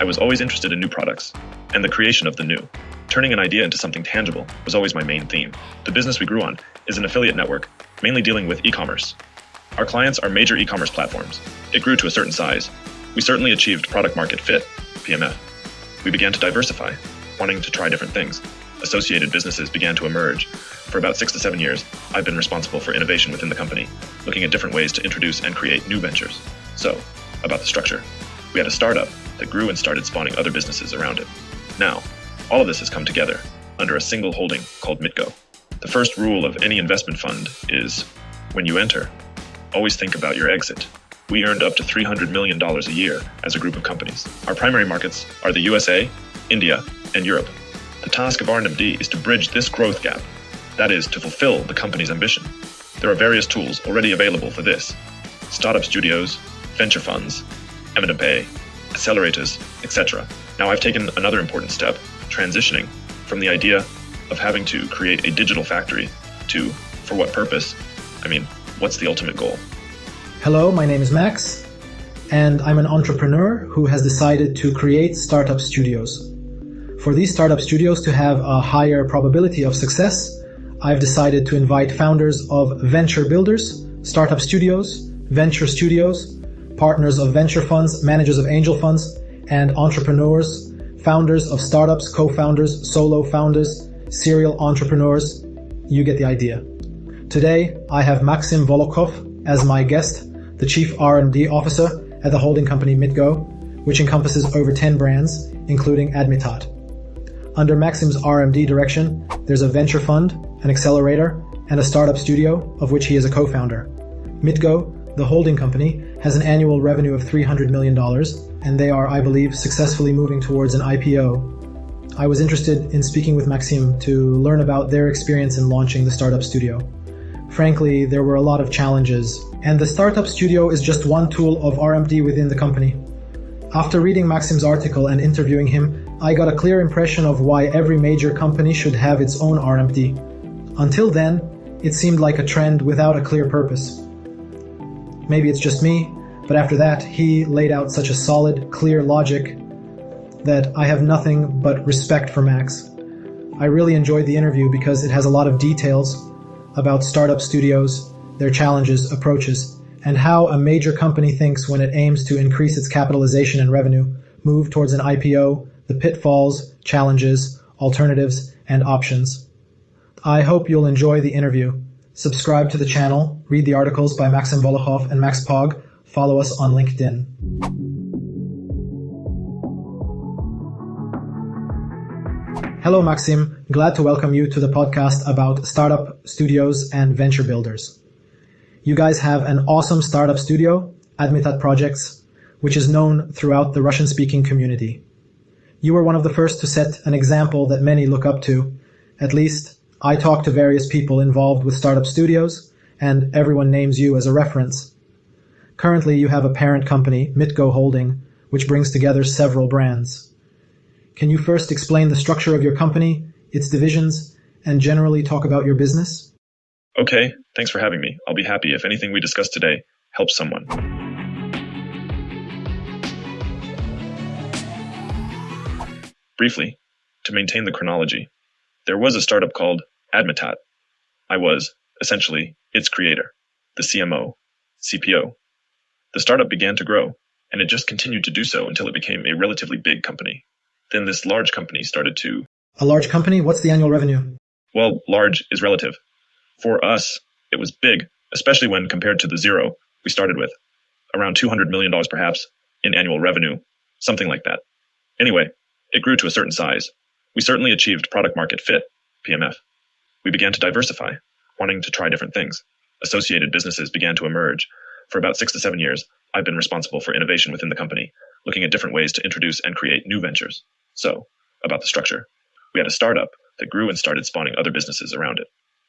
was always interested in new products and the creation of the new. Turning an idea into something tangible was always my main theme. The business we grew on is an affiliate network, mainly dealing with e-commerce. Our clients are major e-commerce platforms. It grew to a certain size. We certainly achieved product market fit, PMF. We began to diversify, wanting to try different things. Associated businesses began to emerge. For about 6 to 7 years, I've been responsible for innovation within the company, looking at different ways to introduce and create new ventures. So, about the structure. We had a startup that grew and started spawning other businesses around it. Now, all of this has come together under a single holding called Mitgo. The first rule of any investment fund is, when you enter, always think about your exit. We earned up to $300 million a year as a group of companies. Our primary markets are the USA, India, and Europe. The task of R&D is to bridge this growth gap. That is, to fulfill the company's ambition. There are various tools already available for this. Startup studios, venture funds, M&A, accelerators, etc. Now I've taken another important step, transitioning from the idea of having to create a digital factory to, for what purpose? What's the ultimate goal? Hello, my name is Max, and I'm an entrepreneur who has decided to create startup studios. For these startup studios to have a higher probability of success, I've decided to invite founders of venture builders, startup studios, venture studios, partners of venture funds, managers of angel funds, and entrepreneurs, founders of startups, co-founders, solo founders, serial entrepreneurs. You get the idea. Today, I have Maxim Volokhoff as my guest, the Chief R&D Officer at the holding company Mitgo, which encompasses over 10 brands, including Admitat. Under Maxim's R&D direction, there's a venture fund, an accelerator, and a startup studio, of which he is a co-founder. Mitgo, the holding company, has an annual revenue of $300 million, and they are, I believe, successfully moving towards an IPO. I was interested in speaking with Maxim to learn about their experience in launching the startup studio. Frankly, there were a lot of challenges, and the startup studio is just one tool of R&D within the company. After reading Maxim's article and interviewing him, I got a clear impression of why every major company should have its own R&D. Until then, it seemed like a trend without a clear purpose. Maybe it's just me, but after that, he laid out such a solid, clear logic that I have nothing but respect for Max. I really enjoyed the interview because it has a lot of details about startup studios, their challenges, approaches, and how a major company thinks when it aims to increase its capitalization and revenue, move towards an IPO, the pitfalls, challenges, alternatives, and options. I hope you'll enjoy the interview. Subscribe to the channel, read the articles by Maxim Volokhoff and Max Pog, follow us on LinkedIn. Hello Maxim, glad to welcome you to the podcast about startup studios and venture builders. You guys have an awesome startup studio, Admitat Projects, which is known throughout the Russian-speaking community. You were one of the first to set an example that many look up to. At least, I talk to various people involved with startup studios, and everyone names you as a reference. Currently, you have a parent company, Mitgo Holding, which brings together several brands. Can you first explain the structure of your company, its divisions, and generally talk about your business? Okay, thanks for having me. I'll be happy if anything we discuss today helps someone. Briefly, to maintain the chronology, there was a startup called Admitat. I was, essentially, its creator, the CMO, CPO. The startup began to grow, and it just continued to do so until it became a relatively big company. Then this large company started to... A large company? What's the annual revenue? Well, large is relative. For us, it was big, especially when compared to the zero we started with. Around $200 million perhaps in annual revenue, something like that. Anyway, it grew to a certain size. We certainly achieved product market fit, PMF. We began to diversify, wanting to try different things. Associated businesses began to emerge. For about 6 to 7 years, I've been responsible for innovation within the company, looking at different ways to introduce and create new ventures. So, about the structure. We had a startup that grew and started spawning other businesses around it.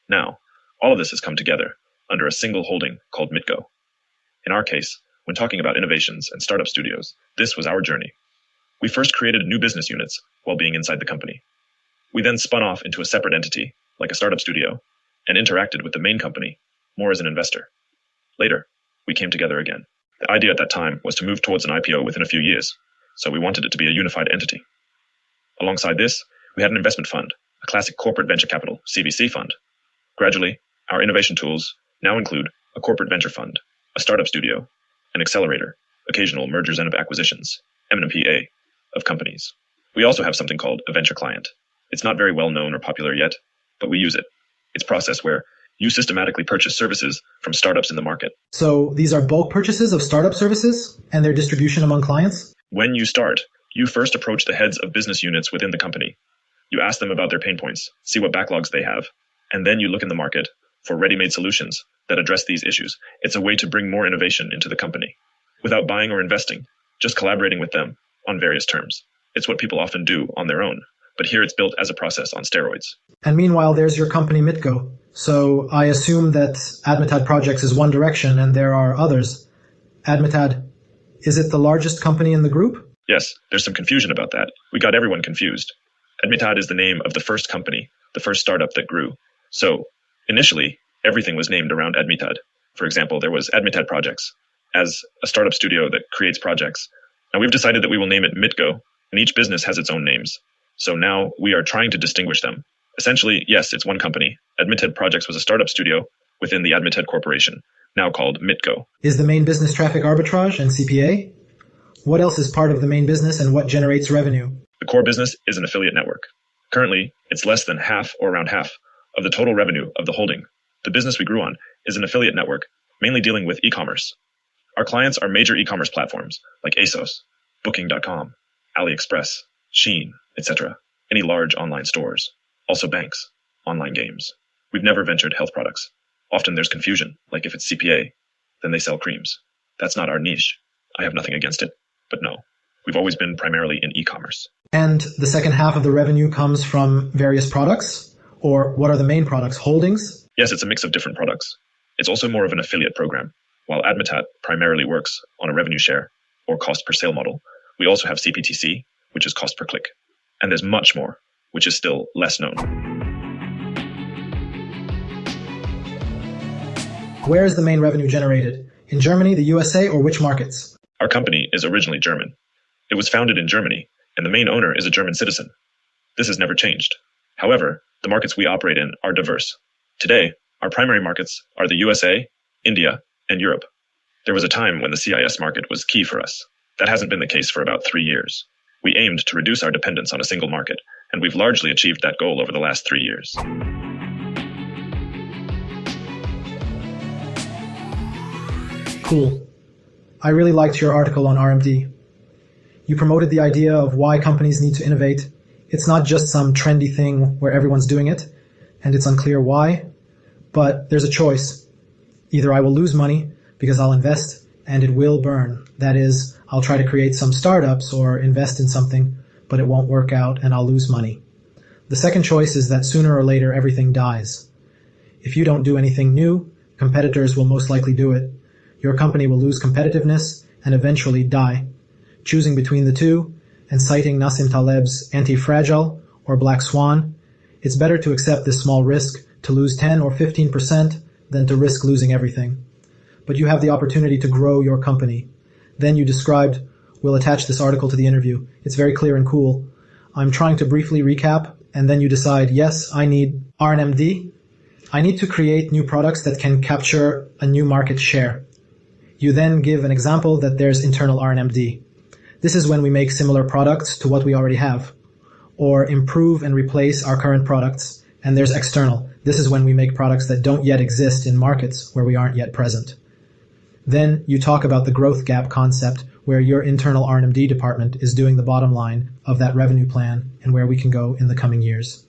Now, all of this has come together under a single holding called Mitgo. In our case, when talking about innovations and startup studios, this was our journey. We first created new business units while being inside the company. We then spun off into a separate entity, like a startup studio, and interacted with the main company more as an investor. Later, we came together again. The idea at that time was to move towards an IPO within a few years. so we wanted it to be a unified entity. Alongside this, we had an investment fund, a classic corporate venture capital, CVC fund. Gradually, our innovation tools now include a corporate venture fund, a startup studio, an accelerator, occasional mergers and acquisitions, M&A of companies. We also have something called a venture client. It's not very well known or popular yet, but we use it. It's a process where you systematically purchase services from startups in the market. So these are bulk purchases of startup services and their distribution among clients? When you start, you first approach the heads of business units within the company. You ask them about their pain points, see what backlogs they have, and then you look in the market for ready-made solutions that address these issues. It's a way to bring more innovation into the company without buying or investing, just collaborating with them on various terms. It's what people often do on their own, but here it's built as a process on steroids. And meanwhile, there's your company Mitgo. So I assume that Admitad Projects is one direction and there are others. Admitad, is it the largest company in the group? Yes, there's some confusion about that. We got everyone confused. Admitad is the name of the first company, the first startup that grew. So initially, everything was named around Admitad. For example, there was Admitad Projects as a startup studio that creates projects. Now we've decided that we will name it Mitgo, and each business has its own names. So now we are trying to distinguish them. Essentially, yes, it's one company. Admitad Projects was a startup studio within the Admitad Corporation, now called Mitgo. Is the main business traffic arbitrage and CPA? What else is part of the main business and what generates revenue? The core business is an affiliate network. Currently, it's less than half or around half of the total revenue of the holding. The business we grew on is an affiliate network, mainly dealing with e-commerce. Our clients are major e-commerce platforms like ASOS, Booking.com, AliExpress, Shein, etc. Any large online stores. Also banks, online games. We've never ventured health products. Often there's confusion, like if it's CPA, then they sell creams. That's not our niche. I have nothing against it, but no. We've always been primarily in e-commerce. And the second half of the revenue comes from various products? Or what are the main products? Holdings? Yes, it's a mix of different products. It's also more of an affiliate program. While Admitad primarily works on a revenue share or cost per sale model, we also have CPTC, which is cost per click. And there's much more, which is still less known. Where is the main revenue generated? In Germany, the USA, or which markets? Our company is originally German. It was founded in Germany, and the main owner is a German citizen. This has never changed. However, the markets we operate in are diverse. Today, our primary markets are the USA, India, and Europe. There was a time when the CIS market was key for us. That hasn't been the case for about 3 years. We aimed to reduce our dependence on a single market, and we've largely achieved that goal over the last 3 years. Cool. I really liked your article on R&D. You promoted the idea of why companies need to innovate. It's not just some trendy thing where everyone's doing it, and it's unclear why, but there's a choice. Either I will lose money because I'll invest and it will burn. That is, I'll try to create some startups or invest in something, but it won't work out and I'll lose money. The second choice is that sooner or later everything dies. If you don't do anything new, competitors will most likely do it. Your company will lose competitiveness and eventually die. Choosing between the two, and citing Nassim Taleb's anti-fragile or black swan, it's better to accept this small risk to lose 10 or 15% than to risk losing everything. But you have the opportunity to grow your company. Then you described, we'll attach this article to the interview. It's very clear and cool. I'm trying to briefly recap, and then you decide, yes, I need R&D. I need to create new products that can capture a new market share. You then give an example that there's internal R&D. This is when we make similar products to what we already have, or improve and replace our current products. And there's external. This is when we make products that don't yet exist in markets where we aren't yet present. Then you talk about the growth gap concept, where your internal R&D department is doing the bottom line of that revenue plan and where we can go in the coming years.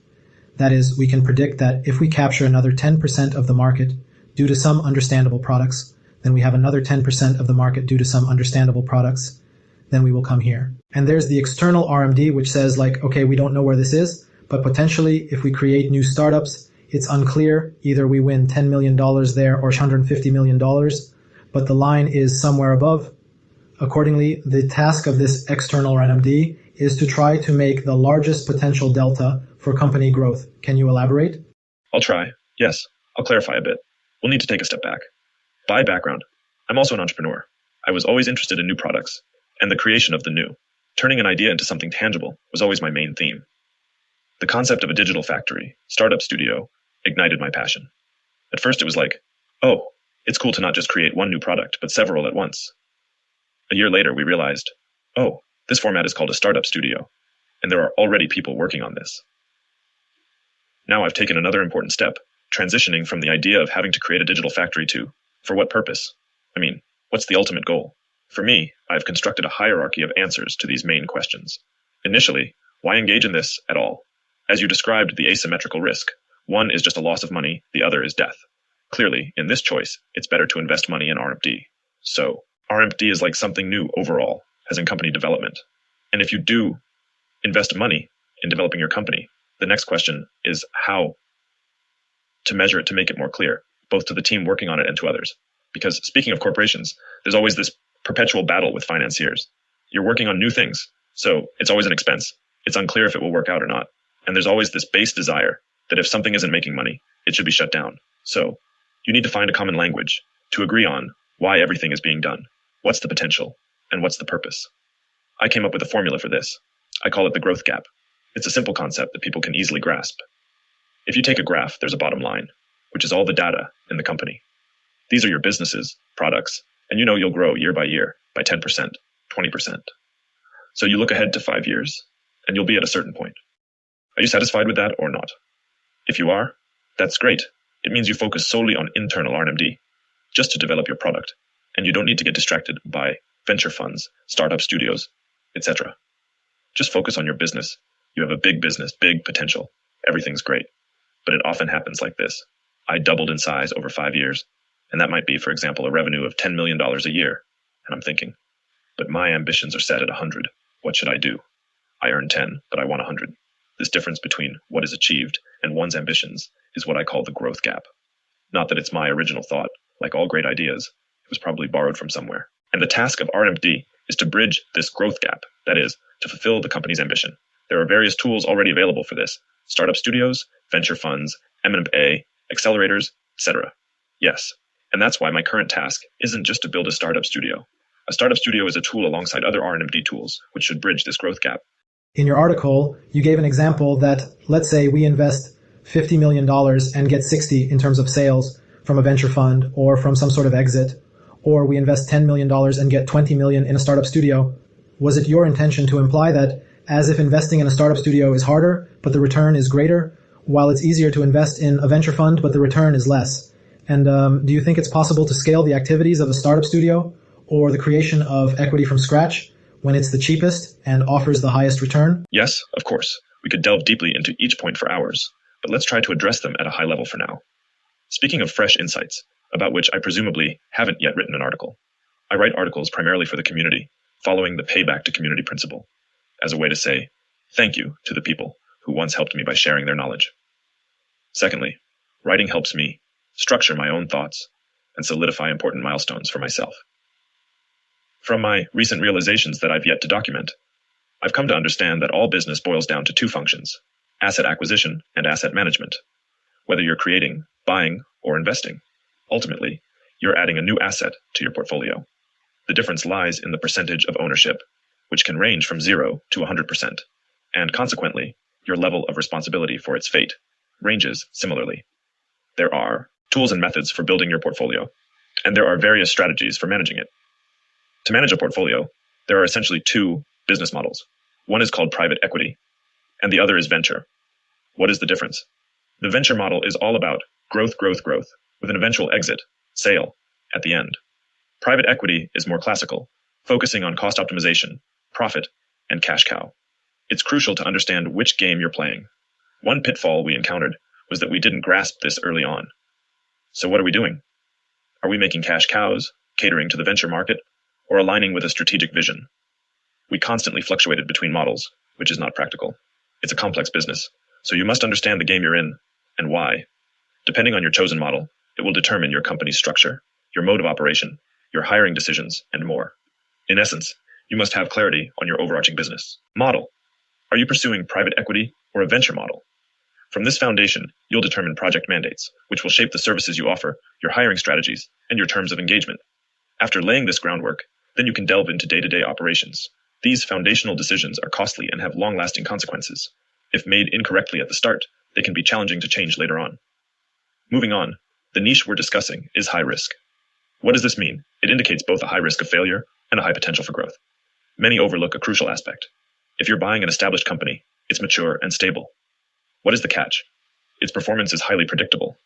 That is, we can predict that if we capture another 10% of the market due to some understandable products, then we have another 10% of the market due to some understandable products, then we will come here. And there's the external R&D, which says like, okay, we don't know where this is, but potentially if we create new startups, it's unclear. Either we win $10 million there or $150 million, but the line is somewhere above. Accordingly, the task of this external R&D is to try to make the largest potential delta for company growth. Can you elaborate? I'll try. Yes, I'll clarify a bit. We'll need to take a step back. By background, I'm also an entrepreneur. I was always interested in new products and the creation of the new. Turning an idea into something tangible was always my main theme. The concept of a digital factory, startup studio, ignited my passion. At first it was like, oh, it's cool to not just create one new product, but several at once. A year later we realized, oh, this format is called a startup studio, and there are already people working on this. Now I've taken another important step, transitioning from the idea of having to create a digital factory to, for what purpose? I mean, what's the ultimate goal? For me, I've constructed a hierarchy of answers to these main questions. Initially, why engage in this at all? As you described the asymmetrical risk, one is just a loss of money, the other is death. Clearly, in this choice, it's better to invest money in R&D. So, R&D is like something new overall, as in company development. And if you do invest money in developing your company, the next question is how to measure it to make it more clear, both to the team working on it and to others. Because speaking of corporations, there's always this perpetual battle with financiers. You're working on new things, so it's always an expense. It's unclear if it will work out or not. And there's always this base desire that if something isn't making money, it should be shut down. So you need to find a common language to agree on why everything is being done, what's the potential, and what's the purpose. I came up with a formula for this. I call it the growth gap. It's a simple concept that people can easily grasp. If you take a graph, there's a bottom line, which is all the data in the company. These are your businesses, products, and you know you'll grow year by year by 10%, 20%. So you look ahead to 5 years, and you'll be at a certain point. Are you satisfied with that or not? If you are, that's great. It means you focus solely on internal R&D, just to develop your product, and you don't need to get distracted by venture funds, startup studios, etc. Just focus on your business. You have a big business, big potential. Everything's great. But it often happens like this. I doubled in size over 5 years, and that might be, for example, a revenue of $10 million a year. And I'm thinking, but my ambitions are set at 100. What should I do? I earn 10, but I want 100. This difference between what is achieved and one's ambitions is what I call the growth gap. Not that it's my original thought. Like all great ideas, it was probably borrowed from somewhere. And the task of R&D is to bridge this growth gap, that is, to fulfill the company's ambition. There are various tools already available for this: startup studios, venture funds, M&A, accelerators, etc. Yes, and that's why my current task isn't just to build a startup studio. A startup studio is a tool alongside other R&D tools, which should bridge this growth gap. In your article, you gave an example that, let's say we invest $50 million and get 60 in terms of sales from a venture fund or from some sort of exit, or we invest $10 million and get 20 million in a startup studio. Was it your intention to imply that as if investing in a startup studio is harder, but the return is greater, while it's easier to invest in a venture fund, but the return is less? And do you think it's possible to scale the activities of a startup studio or the creation of equity from scratch when it's the cheapest and offers the highest return? Yes, of course. We could delve deeply into each point for hours, but let's try to address them at a high level for now. Speaking of fresh insights, about which I presumably haven't yet written an article, I write articles primarily for the community, following the payback to community principle, as a way to say thank you to the people who once helped me by sharing their knowledge. Secondly, writing helps me structure my own thoughts and solidify important milestones for myself. From my recent realizations that I've yet to document, I've come to understand that all business boils down to two functions: asset acquisition and asset management. Whether you're creating, buying, or investing, ultimately, you're adding a new asset to your portfolio. The difference lies in the percentage of ownership, which can range from 0 to 100%, and consequently, your level of responsibility for its fate ranges similarly. There are tools and methods for building your portfolio, and there are various strategies for managing it. To manage a portfolio, there are essentially two business models. One is called private equity, and the other is venture. What is the difference? The venture model is all about growth, with an eventual exit, sale, at the end. Private equity is more classical, focusing on cost optimization, profit, and cash cow. It's crucial to understand which game you're playing. One pitfall we encountered was that we didn't grasp this early on. So what are we doing? Are we making cash cows, catering to the venture market, or aligning with a strategic vision? We constantly fluctuated between models, which is not practical. It's a complex business, so you must understand the game you're in and why. Depending on your chosen model, it will determine your company's structure, your mode of operation, your hiring decisions, and more. In essence, you must have clarity on your overarching business model. Are you pursuing private equity or a venture model? From this foundation, you'll determine project mandates, which will shape the services you offer, your hiring strategies, and your terms of engagement. After laying this groundwork, then you can delve into day-to-day operations. These foundational decisions are costly and have long-lasting consequences. If made incorrectly at the start, they can be challenging to change later on. Moving on, the niche we're discussing is high risk. What does this mean? It indicates both a high risk of failure and a high potential for growth. Many overlook a crucial aspect. If you're buying an established company, it's mature and stable. What is the catch? Its performance is highly predictable.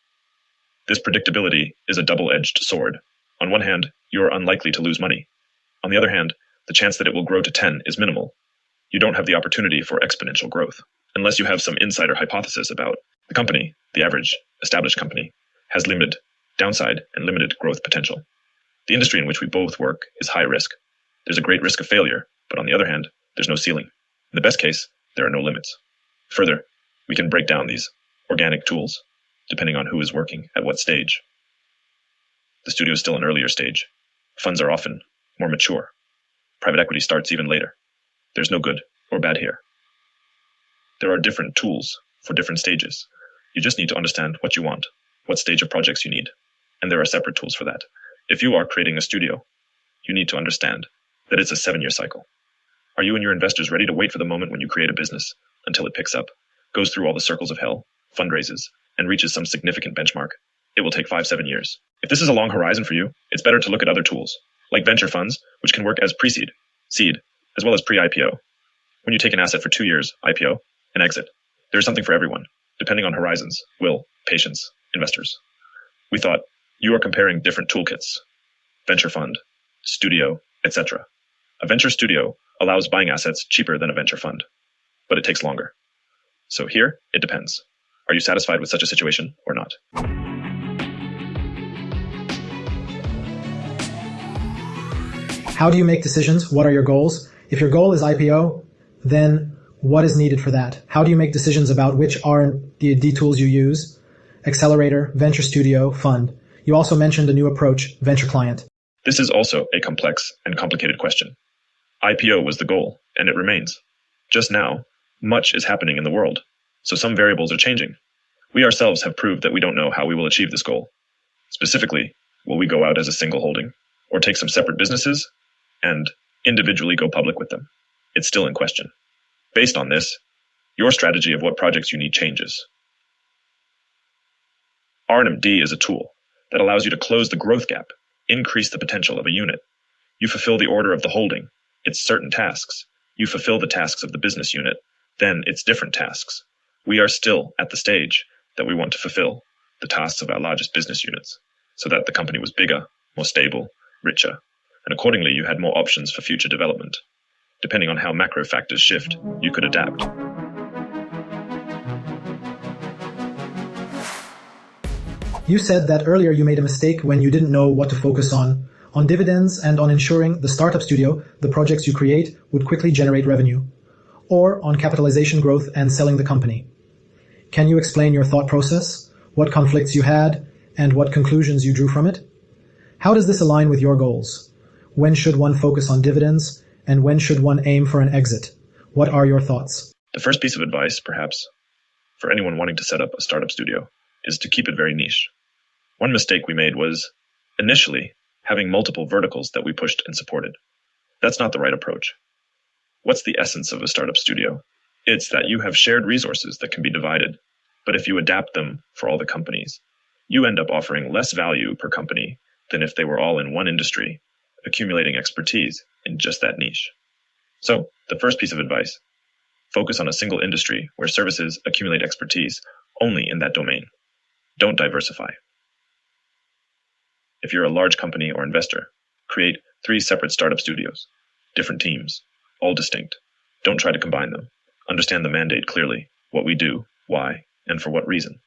This predictability is a double-edged sword. On one hand, you are unlikely to lose money. On the other hand, the chance that it will grow to 10 is minimal. You don't have the opportunity for exponential growth, unless you have some insider hypothesis about the company, the average established company, has limited downside and limited growth potential. The industry in which we both work is high risk. There's a great risk of failure, but on the other hand, there's no ceiling. In the best case, there are no limits. Further, we can break down these organic tools, depending on who is working at what stage. The studio is still an earlier stage. Funds are often more mature. Private equity starts even later. There's no good or bad here. There are different tools for different stages. You just need to understand what you want, what stage of projects you need, and there are separate tools for that. If you are creating a studio, you need to understand that it's a 7-year cycle. Are you and your investors ready to wait for the moment when you create a business until it picks up, goes through all the circles of hell, fundraises, and reaches some significant benchmark? It will take 5-7 years. If this is a long horizon for you, it's better to look at other tools, like venture funds, which can work as pre-seed, seed, as well as pre-IPO. When you take an asset for 2 years, IPO, and exit, there is something for everyone, depending on horizons, will, patience, investors. We thought you are comparing different toolkits, venture fund, studio, etc. A venture studio allows buying assets cheaper than a venture fund, but it takes longer. So here, it depends. Are you satisfied with such a situation or not? How do you make decisions? What are your goals? If your goal is IPO, then what is needed for that? How do you make decisions about which R&D tools you use? Accelerator, venture studio, fund. You also mentioned a new approach, venture client. This is also a complex and complicated question. IPO was the goal, and it remains. Just now, much is happening in the world, so some variables are changing. We ourselves have proved that we don't know how we will achieve this goal. Specifically, will we go out as a single holding, or take some separate businesses and individually go public with them? It's still in question. Based on this, your strategy of what projects you need changes. R&D is a tool that allows you to close the growth gap, increase the potential of a unit. You fulfill the order of the holding, its certain tasks. You fulfill the tasks of the business unit, then its different tasks. We are still at the stage that we want to fulfill the tasks of our largest business units, so that the company was bigger, more stable, richer, and accordingly you had more options for future development. Depending on how macro factors shift, you could adapt. You said that earlier you made a mistake when you didn't know what to focus on dividends and on ensuring the startup studio, the projects you create, would quickly generate revenue, or on capitalization growth and selling the company. Can you explain your thought process, what conflicts you had, and what conclusions you drew from it? How does this align with your goals? When should one focus on dividends, and when should one aim for an exit? What are your thoughts? The first piece of advice, perhaps, for anyone wanting to set up a startup studio is to keep it very niche. One mistake we made was, initially, having multiple verticals that we pushed and supported. That's not the right approach. What's the essence of a startup studio? It's that you have shared resources that can be divided, but if you adapt them for all the companies, you end up offering less value per company than if they were all in one industry, accumulating expertise in just that niche. So, the first piece of advice, focus on a single industry where services accumulate expertise only in that domain. Don't diversify. If you're a large company or investor, create 3 separate startup studios, different teams, all distinct. Don't try to combine them. Understand the mandate clearly, what we do, why, and for what reason.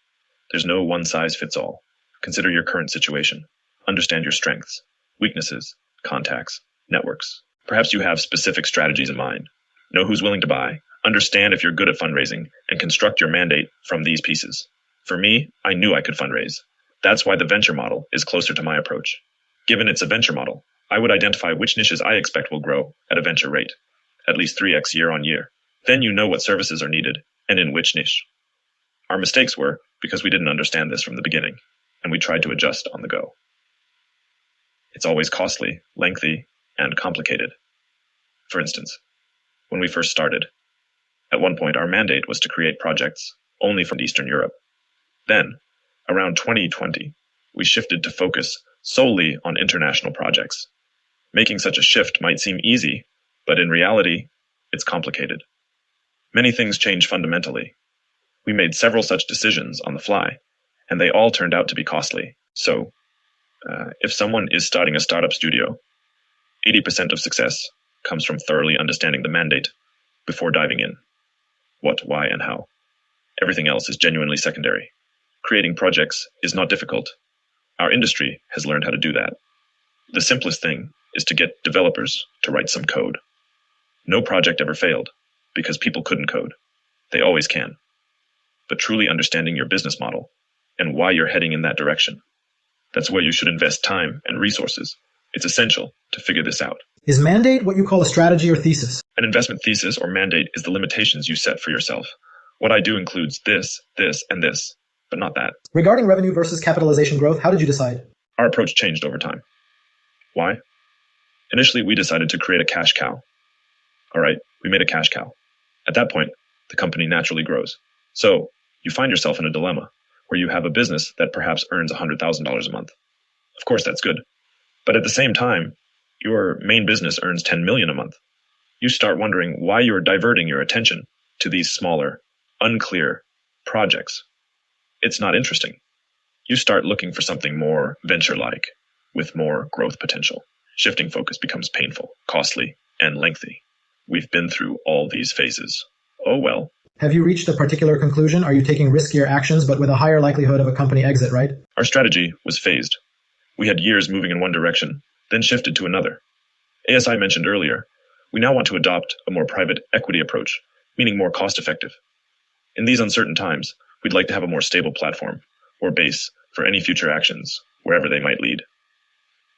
There's no one-size-fits-all. Consider your current situation. Understand your strengths, weaknesses, contacts, networks. Perhaps you have specific strategies in mind. Know who's willing to buy, understand if you're good at fundraising, and construct your mandate from these pieces. For me, I knew I could fundraise. That's why the venture model is closer to my approach. Given it's a venture model, I would identify which niches I expect will grow at a venture rate, at least 3x year on year. Then you know what services are needed and in which niche. Our mistakes were because we didn't understand this from the beginning, and we tried to adjust on the go. It's always costly, lengthy, and complicated. For instance, when we first started. At one point, our mandate was to create projects only from Eastern Europe. Then, around 2020, we shifted to focus solely on international projects. Making such a shift might seem easy, but in reality, it's complicated. Many things change fundamentally. We made several such decisions on the fly, and they all turned out to be costly. So, if someone is starting a startup studio, 80% of success comes from thoroughly understanding the mandate before diving in. What, why, and how. Everything else is genuinely secondary. Creating projects is not difficult. Our industry has learned how to do that. The simplest thing is to get developers to write some code. No project ever failed because people couldn't code. They always can. But truly understanding your business model and why you're heading in that direction, that's where you should invest time and resources. It's essential to figure this out. Is mandate what you call a strategy or thesis? An investment thesis or mandate is the limitations you set for yourself. What I do includes this, and this, but not that. Regarding revenue versus capitalization growth, how did you decide? Our approach changed over time. Why? Initially, we decided to create a cash cow. All right, we made a cash cow. At that point, the company naturally grows. So you find yourself in a dilemma where you have a business that perhaps earns $100,000 a month. Of course, that's good. But at the same time, your main business earns $10 million a month. You start wondering why you're diverting your attention to these smaller, unclear projects. It's not interesting. You start looking for something more venture-like, with more growth potential. Shifting focus becomes painful, costly, and lengthy. We've been through all these phases. Oh well. Have you reached a particular conclusion? Are you taking riskier actions but with a higher likelihood of a company exit, right? Our strategy was phased. We had years moving in one direction, then shifted to another. As I mentioned earlier, we now want to adopt a more private equity approach, meaning more cost-effective. In these uncertain times, we'd like to have a more stable platform or base for any future actions, wherever they might lead.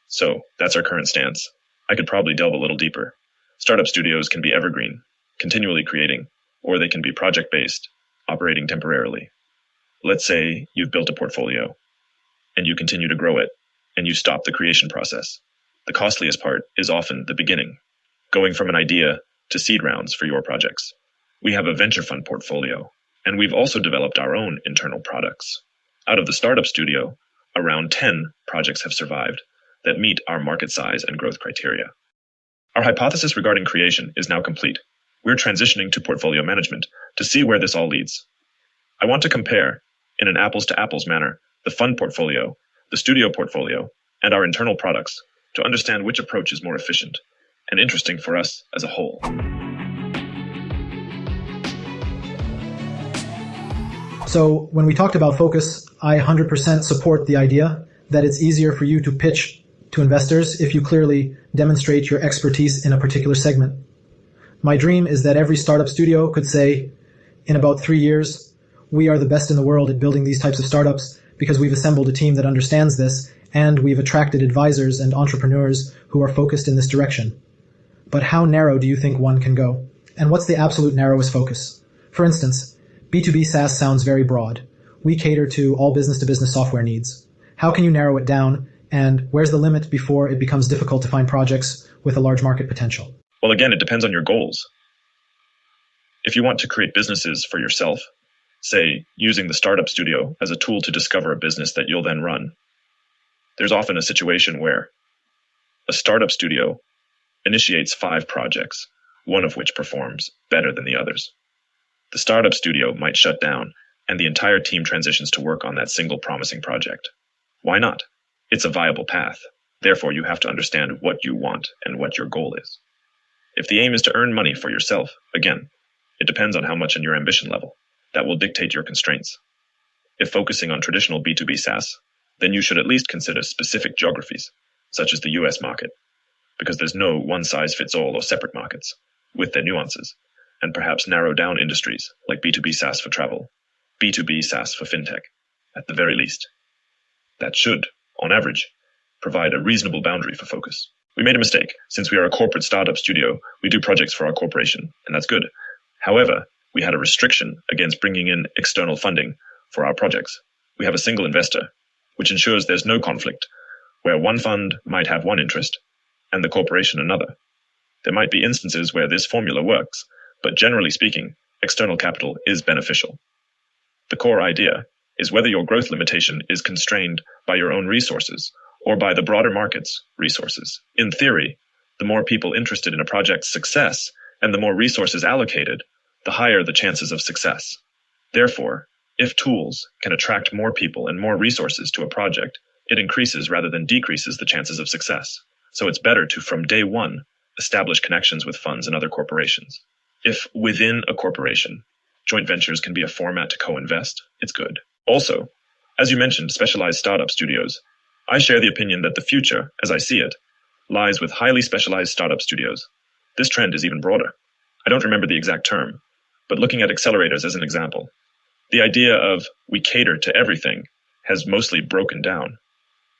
So that's our current stance. I could probably delve a little deeper. Startup studios can be evergreen, continually creating, or they can be project-based, operating temporarily. Let's say you've built a portfolio, and you continue to grow it, and you stop the creation process. The costliest part is often the beginning, going from an idea to seed rounds for your projects. We have a venture fund portfolio, and we've also developed our own internal products. Out of the startup studio, around 10 projects have survived that meet our market size and growth criteria. Our hypothesis regarding creation is now complete. We're transitioning to portfolio management to see where this all leads. I want to compare, in an apples-to-apples manner, the fund portfolio, the studio portfolio, and our internal products to understand which approach is more efficient and interesting for us as a whole. So when we talked about focus, I 100% support the idea that it's easier for you to pitch to investors if you clearly demonstrate your expertise in a particular segment. My dream is that every startup studio could say, in about 3 years, we are the best in the world at building these types of startups because we've assembled a team that understands this and we've attracted advisors and entrepreneurs who are focused in this direction. But how narrow do you think one can go? And what's the absolute narrowest focus? For instance, B2B SaaS sounds very broad. We cater to all business-to-business software needs. How can you narrow it down? And where's the limit before it becomes difficult to find projects with a large market potential? Well, again, it depends on your goals. If you want to create businesses for yourself, say, using the startup studio as a tool to discover a business that you'll then run, there's often a situation where a startup studio initiates 5 projects, one of which performs better than the others. The startup studio might shut down, and the entire team transitions to work on that single promising project. Why not? It's a viable path. Therefore, you have to understand what you want and what your goal is. If the aim is to earn money for yourself, again, it depends on how much in your ambition level. That will dictate your constraints. If focusing on traditional B2B SaaS, then you should at least consider specific geographies, such as the US market, because there's no one-size-fits-all or separate markets, with their nuances, and perhaps narrow down industries like B2B SaaS for travel, B2B SaaS for fintech, at the very least. That should, on average, provide a reasonable boundary for focus. We made a mistake. Since we are a corporate startup studio, we do projects for our corporation, and that's good. However, we had a restriction against bringing in external funding for our projects. We have a single investor, which ensures there's no conflict, where one fund might have one interest and the corporation another. There might be instances where this formula works, but generally speaking, external capital is beneficial. The core idea is whether your growth limitation is constrained by your own resources or by the broader market's resources. In theory, the more people interested in a project's success and the more resources allocated, the higher the chances of success. Therefore, if tools can attract more people and more resources to a project, it increases rather than decreases the chances of success. So it's better to, from day one, establish connections with funds and other corporations. If within a corporation, joint ventures can be a format to co-invest, it's good. Also, as you mentioned, specialized startup studios. I share the opinion that the future, as I see it, lies with highly specialized startup studios. This trend is even broader. I don't remember the exact term, but looking at accelerators as an example, the idea of we cater to everything has mostly broken down.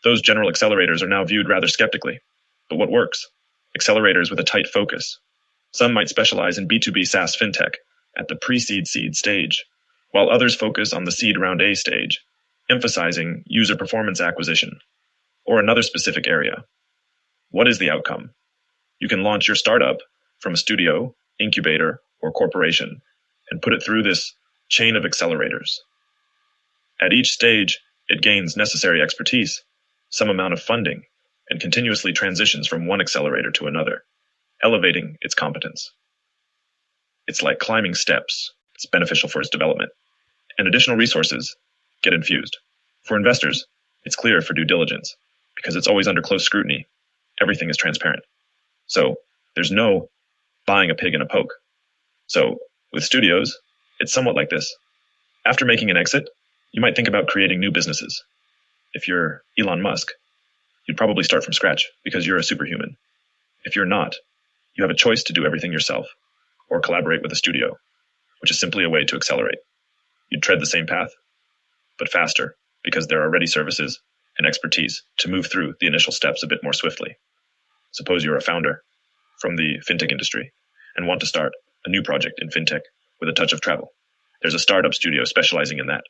Those general accelerators are now viewed rather skeptically. But what works? Accelerators with a tight focus. Some might specialize in B2B SaaS fintech at the pre-seed seed stage, while others focus on the seed round A stage, emphasizing user performance acquisition, or another specific area. What is the outcome? You can launch your startup from a studio, incubator, or corporation and put it through this chain of accelerators. At each stage, it gains necessary expertise, some amount of funding, and continuously transitions from one accelerator to another, elevating its competence. It's like climbing steps. It's beneficial for its development. And additional resources get infused. For investors, it's clear for due diligence because it's always under close scrutiny. Everything is transparent. So there's no buying a pig in a poke. So with studios, it's somewhat like this. After making an exit, you might think about creating new businesses. If you're Elon Musk, you'd probably start from scratch because you're a superhuman. If you're not, you have a choice to do everything yourself or collaborate with a studio, which is simply a way to accelerate. You'd tread the same path, but faster because there are ready services and expertise to move through the initial steps a bit more swiftly. Suppose you're a founder from the fintech industry and want to start a new project in fintech with a touch of travel. There's a startup studio specializing in that,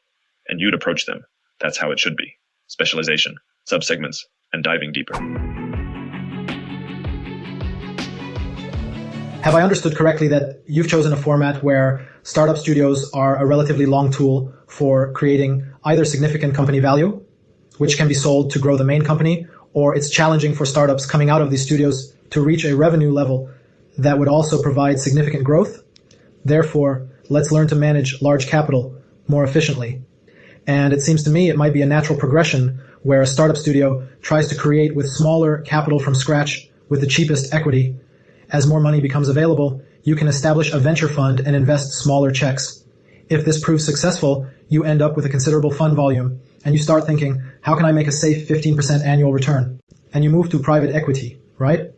and you'd approach them. That's how it should be. Specialization, subsegments, and diving deeper. Have I understood correctly that you've chosen a format where startup studios are a relatively long tool for creating either significant company value, which can be sold to grow the main company, or it's challenging for startups coming out of these studios to reach a revenue level that would also provide significant growth? Therefore, let's learn to manage large capital more efficiently. And it seems to me it might be a natural progression where a startup studio tries to create with smaller capital from scratch with the cheapest equity. As more money becomes available, you can establish a venture fund and invest smaller checks. If this proves successful, you end up with a considerable fund volume, and you start thinking, how can I make a safe 15% annual return? And you move to private equity, right?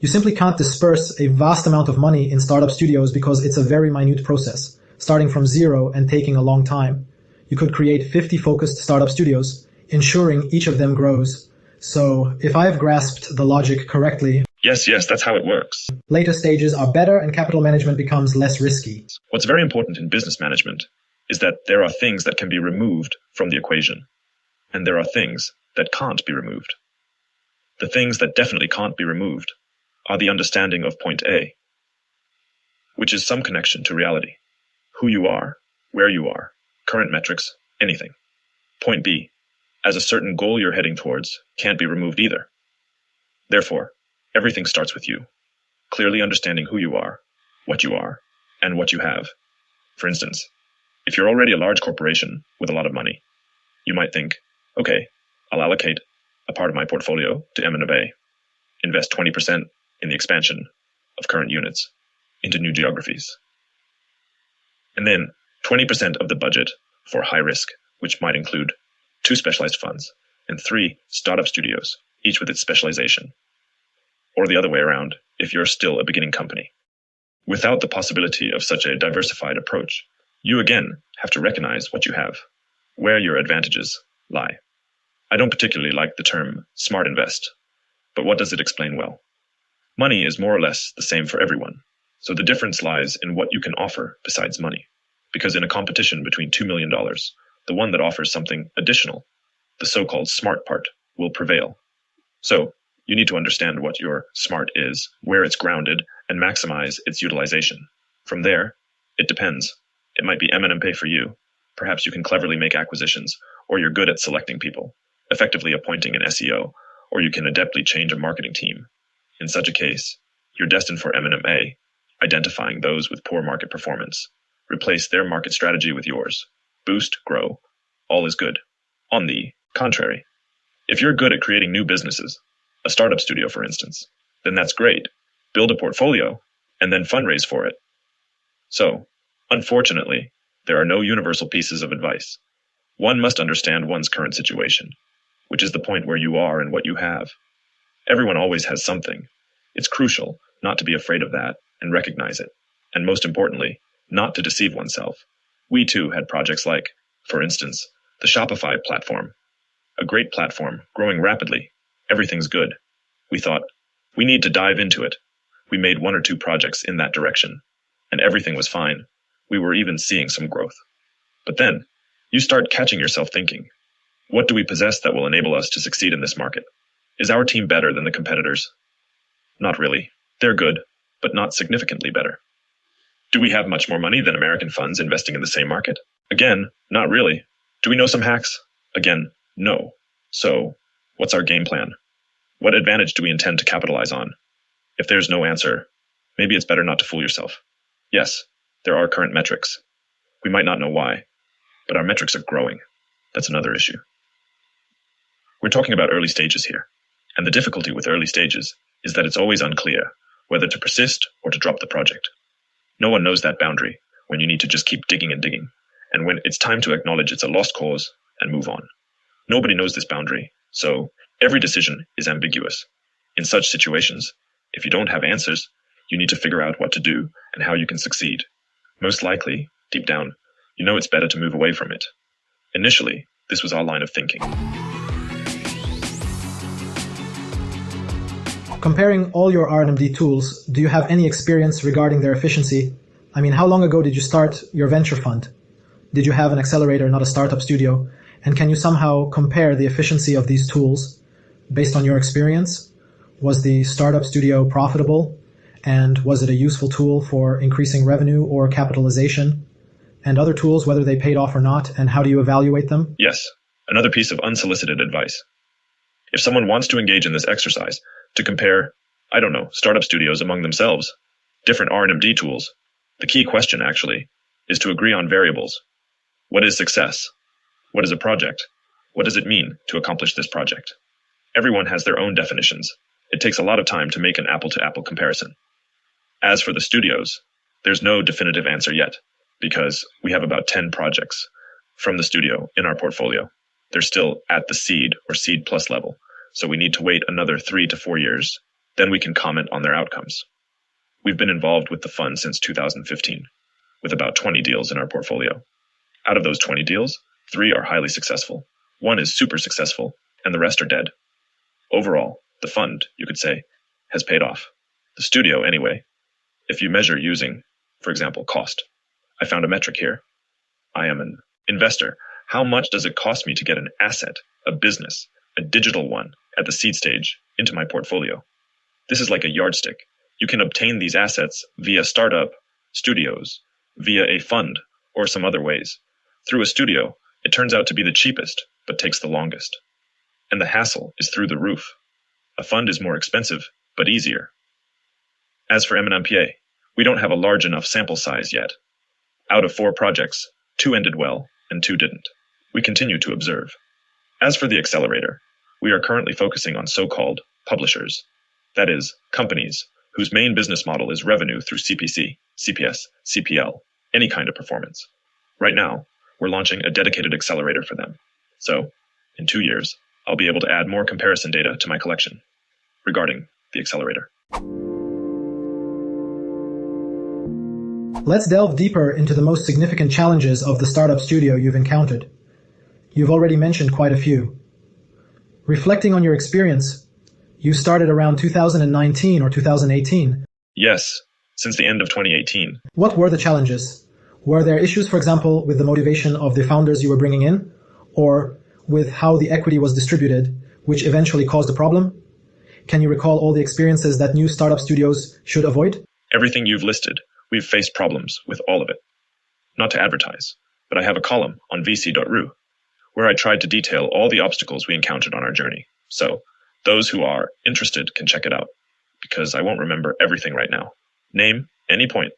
You simply can't disperse a vast amount of money in startup studios because it's a very minute process, starting from zero and taking a long time. You could create 50 focused startup studios, ensuring each of them grows. So if I have grasped the logic correctly, Yes, that's how it works. later stages are better and capital management becomes less risky. What's very important in business management is that there are things that can be removed from the equation, and there are things that can't be removed. The things that definitely can't be removed are the understanding of point A, which is some connection to reality. Who you are, where you are, current metrics, anything. Point B, as a certain goal you're heading towards, can't be removed either. Therefore, everything starts with you, clearly understanding who you are, and what you have. For instance, if you're already a large corporation with a lot of money, you might think, okay, I'll allocate a part of my portfolio to M&A, invest 20% in the expansion of current units into new geographies. And then 20% of the budget for high risk, which might include 2 specialized funds and 3 startup studios, each with its specialization. Or the other way around, if you're still a beginning company. Without the possibility of such a diversified approach, you again have to recognize what you have, where your advantages lie. I don't particularly like the term smart invest, but what does it explain well? Money is more or less the same for everyone, so the difference lies in what you can offer besides money. Because in a competition between $2 million, the one that offers something additional, the so-called smart part, will prevail. So You need to understand what your smart is, where it's grounded, and maximize its utilization. From there, it depends. It might be M&M pay for you. Perhaps you can cleverly make acquisitions, or you're good at selecting people, effectively appointing an SEO, or you can adeptly change a marketing team. In such a case, you're destined for M&A, identifying those with poor market performance. Replace their market strategy with yours. Boost, grow. All is good. On the contrary, if you're good at creating new businesses, a startup studio for instance, then that's great. Build a portfolio and then fundraise for it. So, unfortunately, there are no universal pieces of advice. One must understand one's current situation, which is the point where you are and what you have. Everyone always has something. It's crucial not to be afraid of that and recognize it, and most importantly, not to deceive oneself. We too had projects like, for instance, the Shopify platform. A great platform, growing rapidly. Everything's good. We thought, we need to dive into it. We made 1 or 2 projects in that direction, and everything was fine. We were even seeing some growth. But then, you start catching yourself thinking, what do we possess that will enable us to succeed in this market? Is our team better than the competitors? Not really. They're good, but not significantly better. Do we have much more money than American funds investing in the same market? Again, not really. Do we know some hacks? Again, no. So, what's our game plan? What advantage do we intend to capitalize on? If there's no answer, maybe it's better not to fool yourself. Yes, there are current metrics. We might not know why, but our metrics are growing. That's another issue. We're talking about early stages here, and the difficulty with early stages is that it's always unclear whether to persist or to drop the project. No one knows that boundary when you need to just keep digging and digging, and when it's time to acknowledge it's a lost cause and move on. Nobody knows this boundary, so every decision is ambiguous. In such situations, if you don't have answers, you need to figure out what to do and how you can succeed. Most likely, deep down, you know it's better to move away from it. Initially, this was our line of thinking. Comparing all your R&D tools, do you have any experience regarding their efficiency? I mean, how long ago did you start your venture fund? Did you have an accelerator, not a startup studio? And can you somehow compare the efficiency of these tools based on your experience? Was the startup studio profitable? And was it a useful tool for increasing revenue or capitalization? And other tools, whether they paid off or not, and how do you evaluate them? Yes, another piece of unsolicited advice. If someone wants to engage in this exercise, to compare, startup studios among themselves, different R&D tools, the key question actually is to agree on variables. What is success? What is a project? What does it mean to accomplish this project? Everyone has their own definitions. It takes a lot of time to make an apple-to-apple comparison. As for the studios, there's no definitive answer yet, because we have about 10 projects from the studio in our portfolio. They're still at the seed or seed plus level, so we need to wait another 3 to 4 years. Then we can comment on their outcomes. We've been involved with the fund since 2015, with about 20 deals in our portfolio. Out of those 20 deals, 3 are highly successful, 1 is super successful, and the rest are dead. Overall, the fund, you could say, has paid off. The studio, anyway, if you measure using, for example, cost. I found a metric here. I am an investor. How much does it cost me to get an asset, a business, a digital one, at the seed stage, into my portfolio? This is like a yardstick. You can obtain these assets via startup, studios, via a fund, or some other ways. Through a studio, it turns out to be the cheapest, but takes the longest. And the hassle is through the roof. A fund is more expensive, but easier. As for M&MPA, we don't have a large enough sample size yet. Out of 4 projects, 2 ended well, and 2 didn't. We continue to observe. As for the accelerator, we are currently focusing on so-called publishers. That is, companies whose main business model is revenue through CPC, CPS, CPL, any kind of performance. Right now, we're launching a dedicated accelerator for them. So, in 2 years, I'll be able to add more comparison data to my collection regarding the accelerator. Let's delve deeper into the most significant challenges of the startup studio you've encountered. You've already mentioned quite a few. Reflecting on your experience, you started around 2019 or 2018. Yes, since the end of 2018. What were the challenges? Were there issues, for example, with the motivation of the founders you were bringing in, or with how the equity was distributed, which eventually caused a problem? Can you recall all the experiences that new startup studios should avoid? Everything you've listed, we've faced problems with all of it. Not to advertise, but I have a column on vc.ru where I tried to detail all the obstacles we encountered on our journey. So those who are interested can check it out, because I won't remember everything right now. Name any point.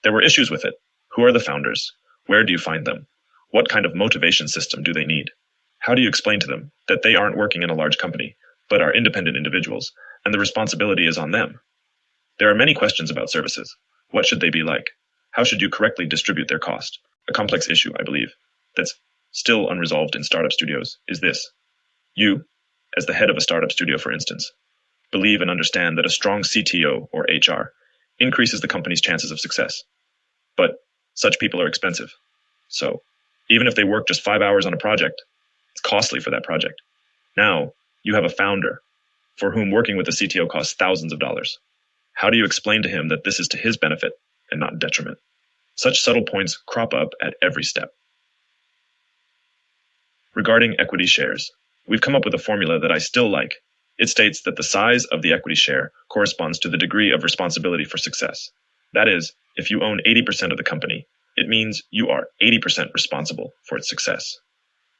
There were issues with it. Who are the founders? Where do you find them? What kind of motivation system do they need? How do you explain to them that they aren't working in a large company, but are independent individuals, and the responsibility is on them? There are many questions about services. What should they be like? How should you correctly distribute their cost? A complex issue, I believe, that's still unresolved in startup studios is this. You, as the head of a startup studio, for instance, believe and understand that a strong CTO or HR increases the company's chances of success. But such people are expensive. So even if they work just 5 hours on a project, it's costly for that project. Now you have a founder for whom working with a CTO costs thousands of dollars. How do you explain to him that this is to his benefit and not detriment? Such subtle points crop up at every step. Regarding equity shares, we've come up with a formula that I still like. It states that the size of the equity share corresponds to the degree of responsibility for success. That is, if you own 80% of the company, it means you are 80% responsible for its success.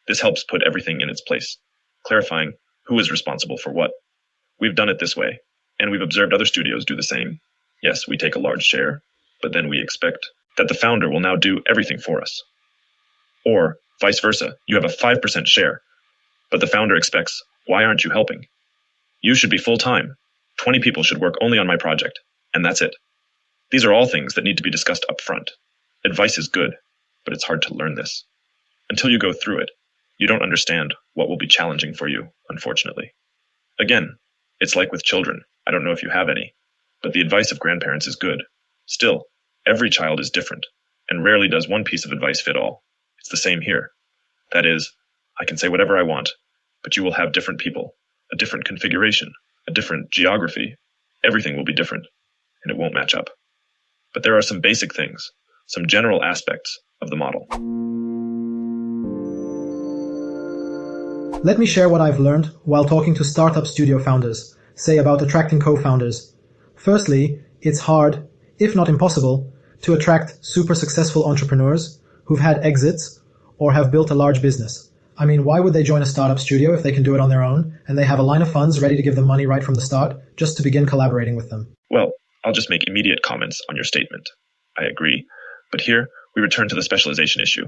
This helps put everything in its place, clarifying who is responsible for what. We've done it this way, and we've observed other studios do the same. Yes, we take a large share, but then we expect that the founder will now do everything for us. Or vice versa, you have a 5% share, but the founder expects, why aren't you helping? You should be full-time. 20 people should work only on my project, and that's it. These are all things that need to be discussed up front. Advice is good, but it's hard to learn this. Until you go through it, you don't understand what will be challenging for you, unfortunately. Again, it's like with children. I don't know if you have any, but the advice of grandparents is good. Still, every child is different, and rarely does one piece of advice fit all. It's the same here. That is, I can say whatever I want, but you will have different people, a different configuration, a different geography. Everything will be different, and it won't match up. But there are some basic things, some general aspects of the model. Let me share what I've learned while talking to startup studio founders, say about attracting co-founders. Firstly, it's hard, if not impossible, to attract super successful entrepreneurs who've had exits or have built a large business. I mean, why would they join a startup studio if they can do it on their own and they have a line of funds ready to give them money right from the start just to begin collaborating with them? Well, I'll just make immediate comments on your statement. I agree, but here we return to the specialization issue.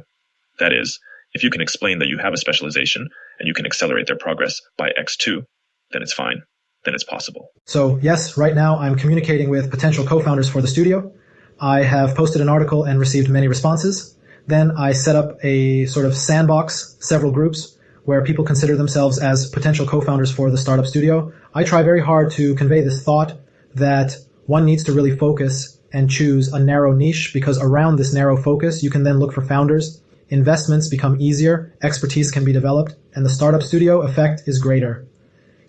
That is, if you can explain that you have a specialization and you can accelerate their progress by X2, then it's fine. Then it's possible. So yes, right now I'm communicating with potential co-founders for the studio. I have posted an article and received many responses. Then I set up a sort of sandbox, several groups, where people consider themselves as potential co-founders for the startup studio. I try very hard to convey this thought that one needs to really focus and choose a narrow niche, because around this narrow focus, you can then look for founders. Investments become easier, expertise can be developed, and the startup studio effect is greater.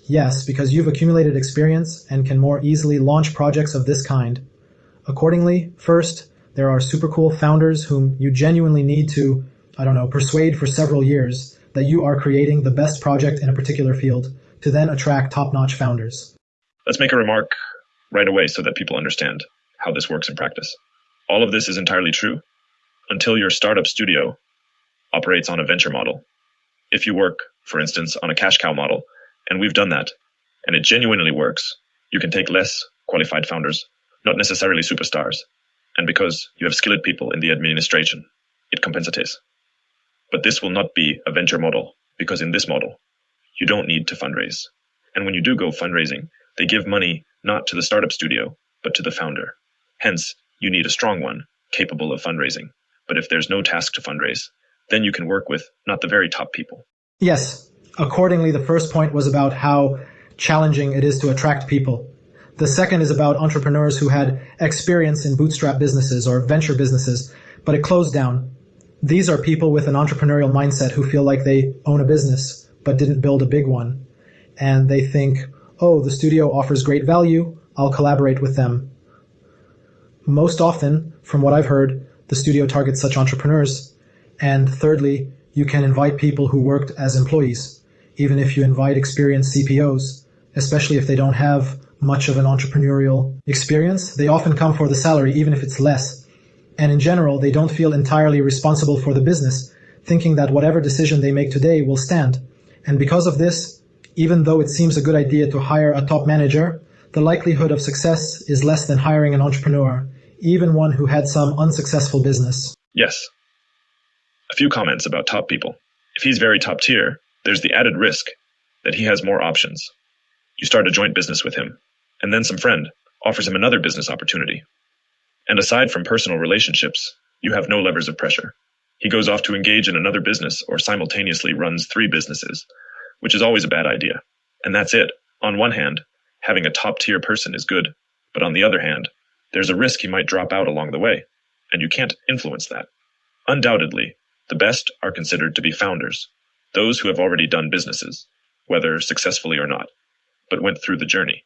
Yes, because you've accumulated experience and can more easily launch projects of this kind. Accordingly, first, there are super cool founders whom you genuinely need to, persuade for several years that you are creating the best project in a particular field to then attract top-notch founders. Let's make a remark right away so that people understand how this works in practice. All of this is entirely true until your startup studio operates on a venture model. If you work, for instance, on a cash cow model, and we've done that, and it genuinely works, you can take less qualified founders, not necessarily superstars, and because you have skilled people in the administration, it compensates. But this will not be a venture model, because in this model, you don't need to fundraise. And when you do go fundraising, they give money not to the startup studio, but to the founder. Hence, you need a strong one, capable of fundraising. But if there's no task to fundraise, then you can work with not the very top people. Yes. Accordingly, the first point was about how challenging it is to attract people. The second is about entrepreneurs who had experience in bootstrap businesses or venture businesses, but it closed down. These are people with an entrepreneurial mindset who feel like they own a business, but didn't build a big one. And they think, oh, the studio offers great value, I'll collaborate with them. Most often, from what I've heard, the studio targets such entrepreneurs. And thirdly, you can invite people who worked as employees. Even if you invite experienced CPOs, especially if they don't have much of an entrepreneurial experience. They often come for the salary, even if it's less. And in general, they don't feel entirely responsible for the business, thinking that whatever decision they make today will stand. And because of this, even though it seems a good idea to hire a top manager, the likelihood of success is less than hiring an entrepreneur, even one who had some unsuccessful business. Yes. A few comments about top people. If he's very top tier, there's the added risk that he has more options. You start a joint business with him, and then some friend offers him another business opportunity. And aside from personal relationships, you have no levers of pressure. He goes off to engage in another business or simultaneously runs 3 businesses, which is always a bad idea. And that's it. On one hand, having a top-tier person is good, but on the other hand, there's a risk he might drop out along the way, and you can't influence that. Undoubtedly, the best are considered to be founders, those who have already done businesses, whether successfully or not, but went through the journey.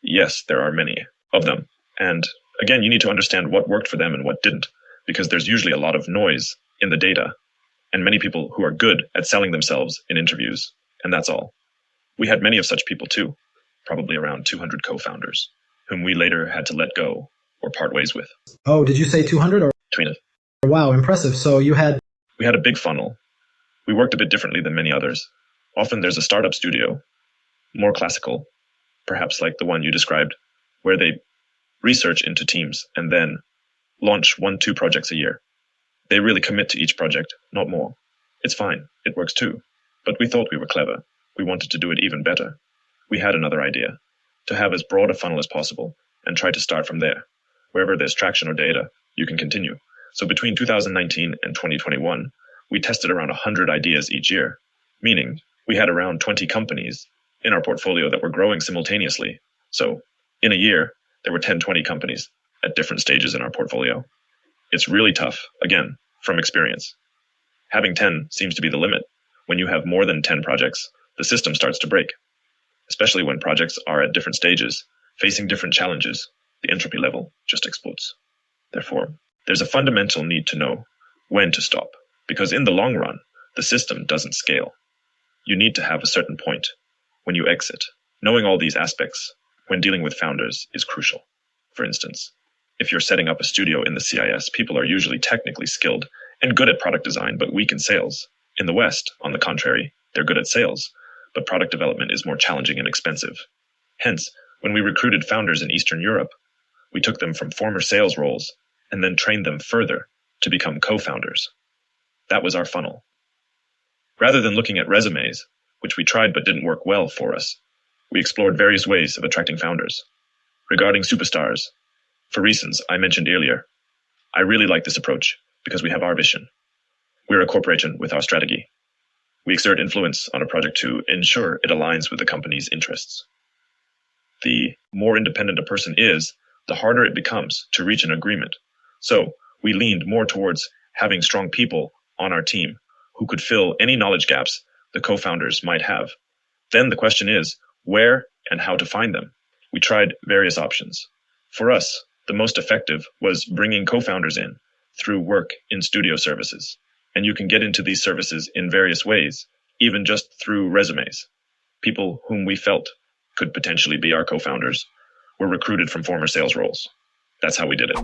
Yes, there are many of them, and again, you need to understand what worked for them and what didn't, because there's usually a lot of noise in the data, and many people who are good at selling themselves in interviews, and that's all. We had many of such people too, probably around 200 co-founders, whom we later had to let go or part ways with. Oh, did you say 200 or? Between it. Wow, impressive. So you had... We had a big funnel. We worked a bit differently than many others. Often there's a startup studio, more classical, perhaps like the one you described, where they research into teams and then launch 1-2 projects a year. They really commit to each project, not more. It's fine. It works too. But we thought we were clever. We wanted to do it even better. We had another idea, to have as broad a funnel as possible and try to start from there. Wherever there's traction or data, you can continue. So between 2019 and 2021, we tested around 100 ideas each year, meaning we had around 20 companies in our portfolio that were growing simultaneously. So in a year, there were 10-20 companies at different stages in our portfolio. It's really tough, again, from experience. Having 10 seems to be the limit. When you have more than 10 projects, the system starts to break, especially when projects are at different stages, facing different challenges. The entropy level just explodes. Therefore, there's a fundamental need to know when to stop, because in the long run, the system doesn't scale. You need to have a certain point when you exit. Knowing all these aspects when dealing with founders is crucial. For instance, if you're setting up a studio in the CIS, people are usually technically skilled and good at product design, but weak in sales. In the West, on the contrary, they're good at sales, but product development is more challenging and expensive. Hence, when we recruited founders in Eastern Europe, we took them from former sales roles and then trained them further to become co-founders. That was our funnel. Rather than looking at resumes, which we tried but didn't work well for us, we explored various ways of attracting founders. Regarding superstars, for reasons I mentioned earlier, I really like this approach because we have our vision. We're a corporation with our strategy. We exert influence on a project to ensure it aligns with the company's interests. The more independent a person is, the harder it becomes to reach an agreement. So we leaned more towards having strong people on our team who could fill any knowledge gaps the co-founders might have. Then the question is, where and how to find them? We tried various options. For us, the most effective was bringing co-founders in through work in studio services. And you can get into these services in various ways, even just through resumes. People whom we felt could potentially be our co-founders were recruited from former sales roles. That's how we did it.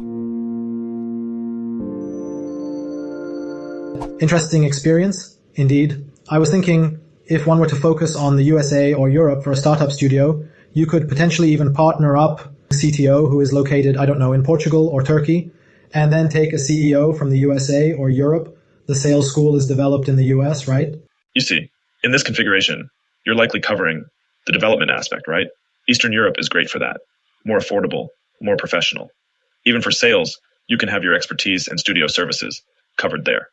Interesting experience, indeed. I was thinking, if one were to focus on the USA or Europe for a startup studio, you could potentially even partner up a CTO who is located, I don't know, in Portugal or Turkey, and then take a CEO from the USA or Europe. The sales school is developed in the US, right? You see, in this configuration, you're likely covering the development aspect, right? Eastern Europe is great for that. More affordable, more professional. Even for sales, you can have your expertise and studio services covered there.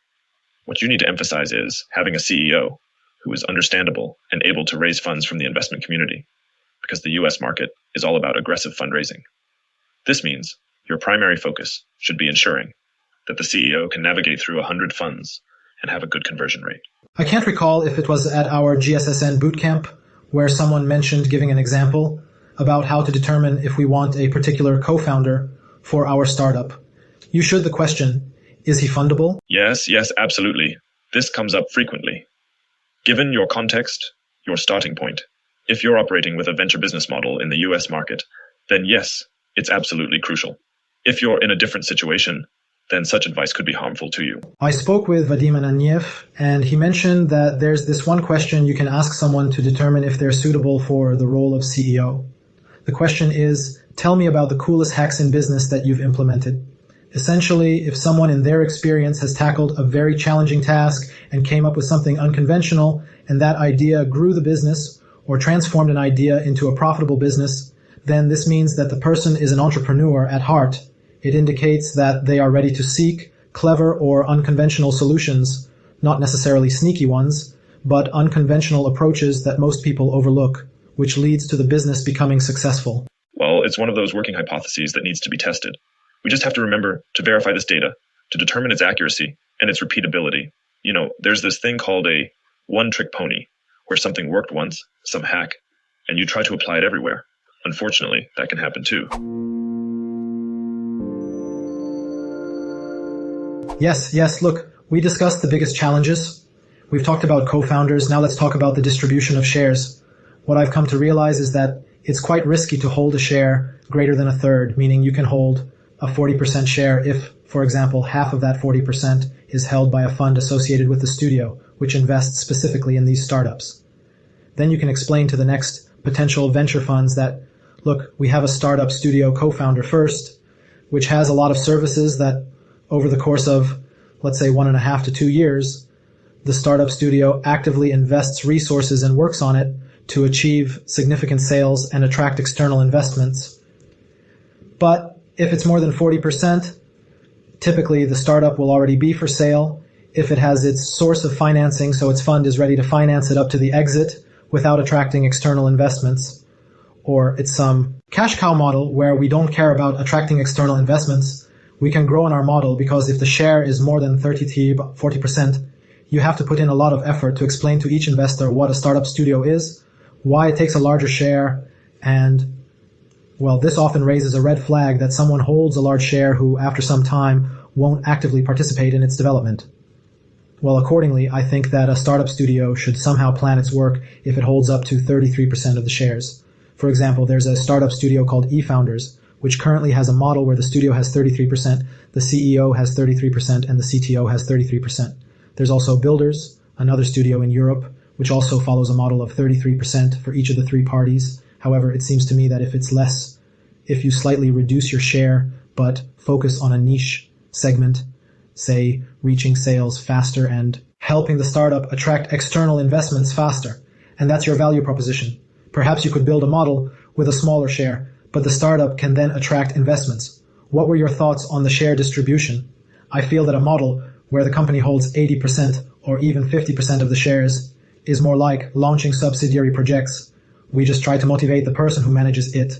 What you need to emphasize is having a CEO who is understandable and able to raise funds from the investment community, because the US market is all about aggressive fundraising. This means your primary focus should be ensuring that the CEO can navigate through 100 funds and have a good conversion rate. I can't recall if it was at our GSSN bootcamp where someone mentioned giving an example about how to determine if we want a particular co-founder for our startup. You should the question, is he fundable? Yes, absolutely. This comes up frequently. Given your context, your starting point, If you're operating with a venture business model in the US market, then yes, it's absolutely crucial. If you're in a different situation, then such advice could be harmful to you. I spoke with Vadim Ananyev, and he mentioned that there's this one question you can ask someone to determine if they're suitable for the role of CEO. The question is, tell me about the coolest hacks in business that you've implemented. Essentially, if someone in their experience has tackled a very challenging task and came up with something unconventional, and that idea grew the business or transformed an idea into a profitable business, then this means that the person is an entrepreneur at heart. It indicates that they are ready to seek clever or unconventional solutions, not necessarily sneaky ones, but unconventional approaches that most people overlook, which leads to the business becoming successful. Well, it's one of those working hypotheses that needs to be tested. We just have to remember to verify this data, to determine its accuracy and its repeatability. There's this thing called a one-trick pony, where something worked once, some hack, and you try to apply it everywhere. Unfortunately, that can happen too. Yes, look, we discussed the biggest challenges. We've talked about co-founders, now let's talk about the distribution of shares. What I've come to realize is that it's quite risky to hold a share greater than a third, meaning you can hold a 40% share if, for example, half of that 40% is held by a fund associated with the studio, which invests specifically in these startups. Then you can explain to the next potential venture funds that, look, we have a startup studio co-founder first, which has a lot of services that over the course of, let's say, 1.5 to 2 years, the startup studio actively invests resources and works on it to achieve significant sales and attract external investments. But if it's more than 40%, typically the startup will already be for sale. If it has its source of financing, so its fund is ready to finance it up to the exit without attracting external investments, or it's some cash cow model where we don't care about attracting external investments, we can grow in our model because if the share is more than 30 to 40%, you have to put in a lot of effort to explain to each investor what a startup studio is, why it takes a larger share, and, well, this often raises a red flag that someone holds a large share who, after some time, won't actively participate in its development. Well, accordingly, I think that a startup studio should somehow plan its work if it holds up to 33% of the shares. For example, there's a startup studio called eFounders, which currently has a model where the studio has 33%, the CEO has 33%, and the CTO has 33%. There's also Builders, another studio in Europe, which also follows a model of 33% for each of the three parties. However, it seems to me that if you slightly reduce your share, but focus on a niche segment, say reaching sales faster and helping the startup attract external investments faster, and that's your value proposition. Perhaps you could build a model with a smaller share, but the startup can then attract investments. What were your thoughts on the share distribution? I feel that a model where the company holds 80% or even 50% of the shares is more like launching subsidiary projects. We just try to motivate the person who manages it.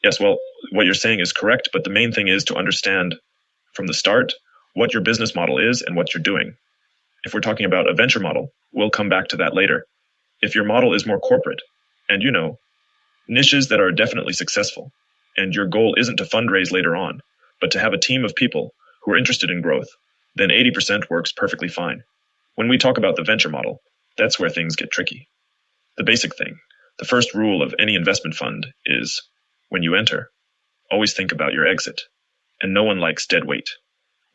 Yes, well, what you're saying is correct, but the main thing is to understand from the start what your business model is and what you're doing. If we're talking about a venture model, we'll come back to that later. If your model is more corporate, and niches that are definitely successful, and your goal isn't to fundraise later on, but to have a team of people who are interested in growth, then 80% works perfectly fine. When we talk about the venture model, that's where things get tricky. The basic thing, the first rule of any investment fund is, when you enter, always think about your exit. And no one likes dead weight,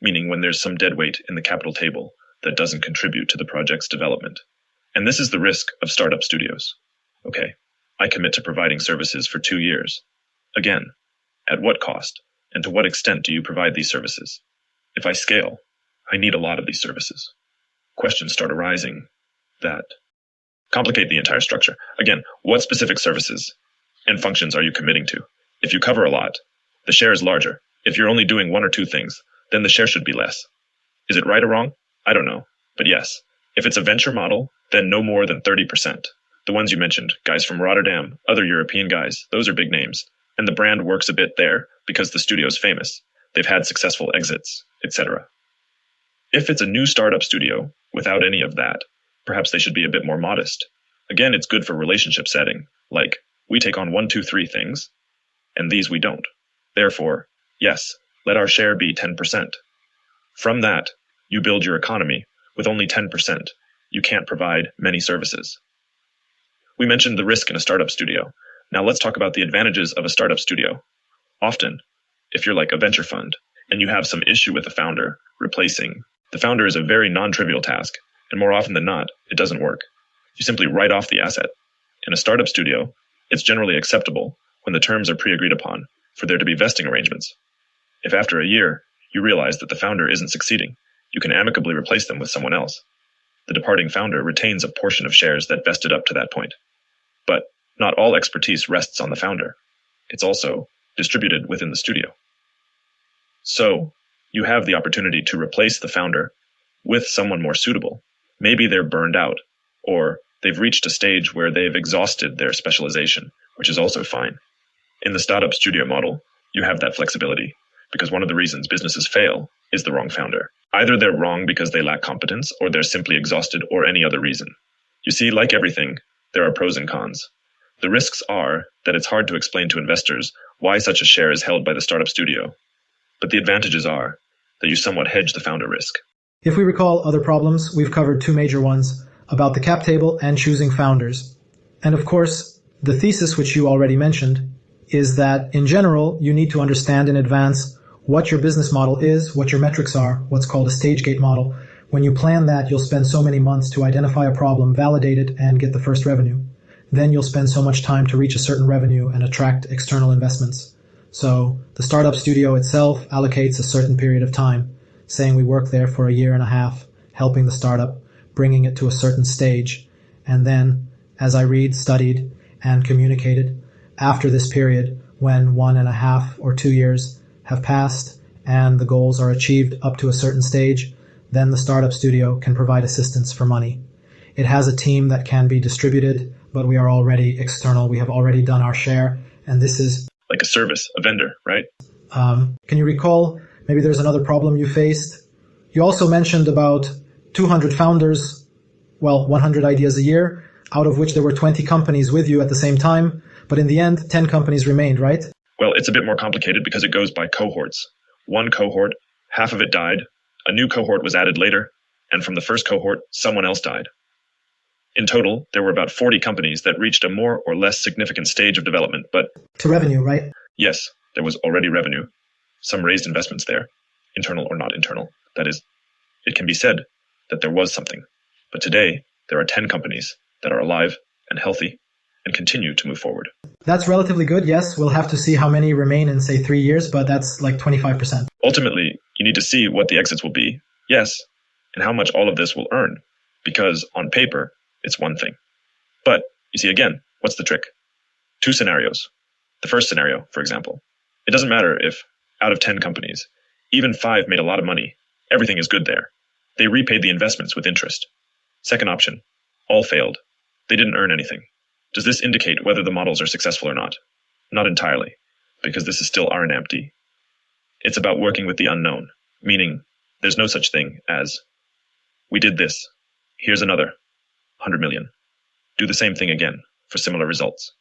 meaning when there's some dead weight in the capital table that doesn't contribute to the project's development. And this is the risk of startup studios. Okay, I commit to providing services for 2 years. Again, at what cost and to what extent do you provide these services? If I scale, I need a lot of these services. Questions start arising that complicate the entire structure. Again, what specific services and functions are you committing to? If you cover a lot, the share is larger. If you're only doing 1 or 2 things, then the share should be less. Is it right or wrong? I don't know. But yes, if it's a venture model, then no more than 30%. The ones you mentioned, guys from Rotterdam, other European guys, those are big names. And the brand works a bit there because the studio's famous. They've had successful exits, etc. If it's a new startup studio without any of that, perhaps they should be a bit more modest. Again, it's good for relationship setting, like we take on 1, 2, 3 things, and these we don't. Therefore, yes, let our share be 10%. From that, you build your economy. With only 10%, you can't provide many services. We mentioned the risk in a startup studio. Now let's talk about the advantages of a startup studio. Often, if you're like a venture fund and you have some issue with the founder, replacing the founder is a very non-trivial task, and more often than not, it doesn't work. You simply write off the asset. In a startup studio, it's generally acceptable, when the terms are pre-agreed upon, for there to be vesting arrangements. If after a year, you realize that the founder isn't succeeding, you can amicably replace them with someone else. The departing founder retains a portion of shares that vested up to that point. But not all expertise rests on the founder. It's also distributed within the studio. So, you have the opportunity to replace the founder with someone more suitable. Maybe they're burned out, or they've reached a stage where they've exhausted their specialization, which is also fine. In the startup studio model, you have that flexibility, because one of the reasons businesses fail is the wrong founder. Either they're wrong because they lack competence, or they're simply exhausted, or any other reason. You see, like everything, there are pros and cons. The risks are that it's hard to explain to investors why such a share is held by the startup studio. But the advantages are that you somewhat hedge the founder risk. If we recall other problems, we've covered two major ones about the cap table and choosing founders. And of course, the thesis which you already mentioned is that in general, you need to understand in advance what your business model is, what your metrics are, what's called a stage gate model. When you plan that, you'll spend so many months to identify a problem, validate it, and get the first revenue. Then you'll spend so much time to reach a certain revenue and attract external investments. So the startup studio itself allocates a certain period of time, saying we work there for a year and a half, helping the startup, bringing it to a certain stage. And then, as I read, studied, and communicated, after this period, when 1.5 or 2 years have passed and the goals are achieved up to a certain stage, then the startup studio can provide assistance for money. It has a team that can be distributed, but we are already external. We have already done our share, and this is like a service, a vendor, right? Can you recall, maybe there's another problem you faced? You also mentioned about 200 founders, 100 ideas a year, out of which there were 20 companies with you at the same time, but in the end, 10 companies remained, right? Well, it's a bit more complicated because it goes by cohorts. One cohort, half of it died, a new cohort was added later, and from the first cohort, someone else died. In total, there were about 40 companies that reached a more or less significant stage of development, but to revenue, right? Yes, there was already revenue. Some raised investments there, internal or not internal. That is, it can be said that there was something. But today, there are 10 companies that are alive and healthy and continue to move forward. That's relatively good, yes. We'll have to see how many remain in, say, 3 years, but that's like 25%. Ultimately, you need to see what the exits will be, yes, and how much all of this will earn, because on paper, it's one thing. But, you see, again, what's the trick? 2 scenarios. The first scenario, for example, it doesn't matter if, out of 10 companies, even 5 made a lot of money, everything is good there. They repaid the investments with interest. Second option, all failed. They didn't earn anything. Does this indicate whether the models are successful or not? Not entirely, because this is still R&D. It's about working with the unknown, meaning there's no such thing as, we did this, here's another 100 million. Do the same thing again for similar results.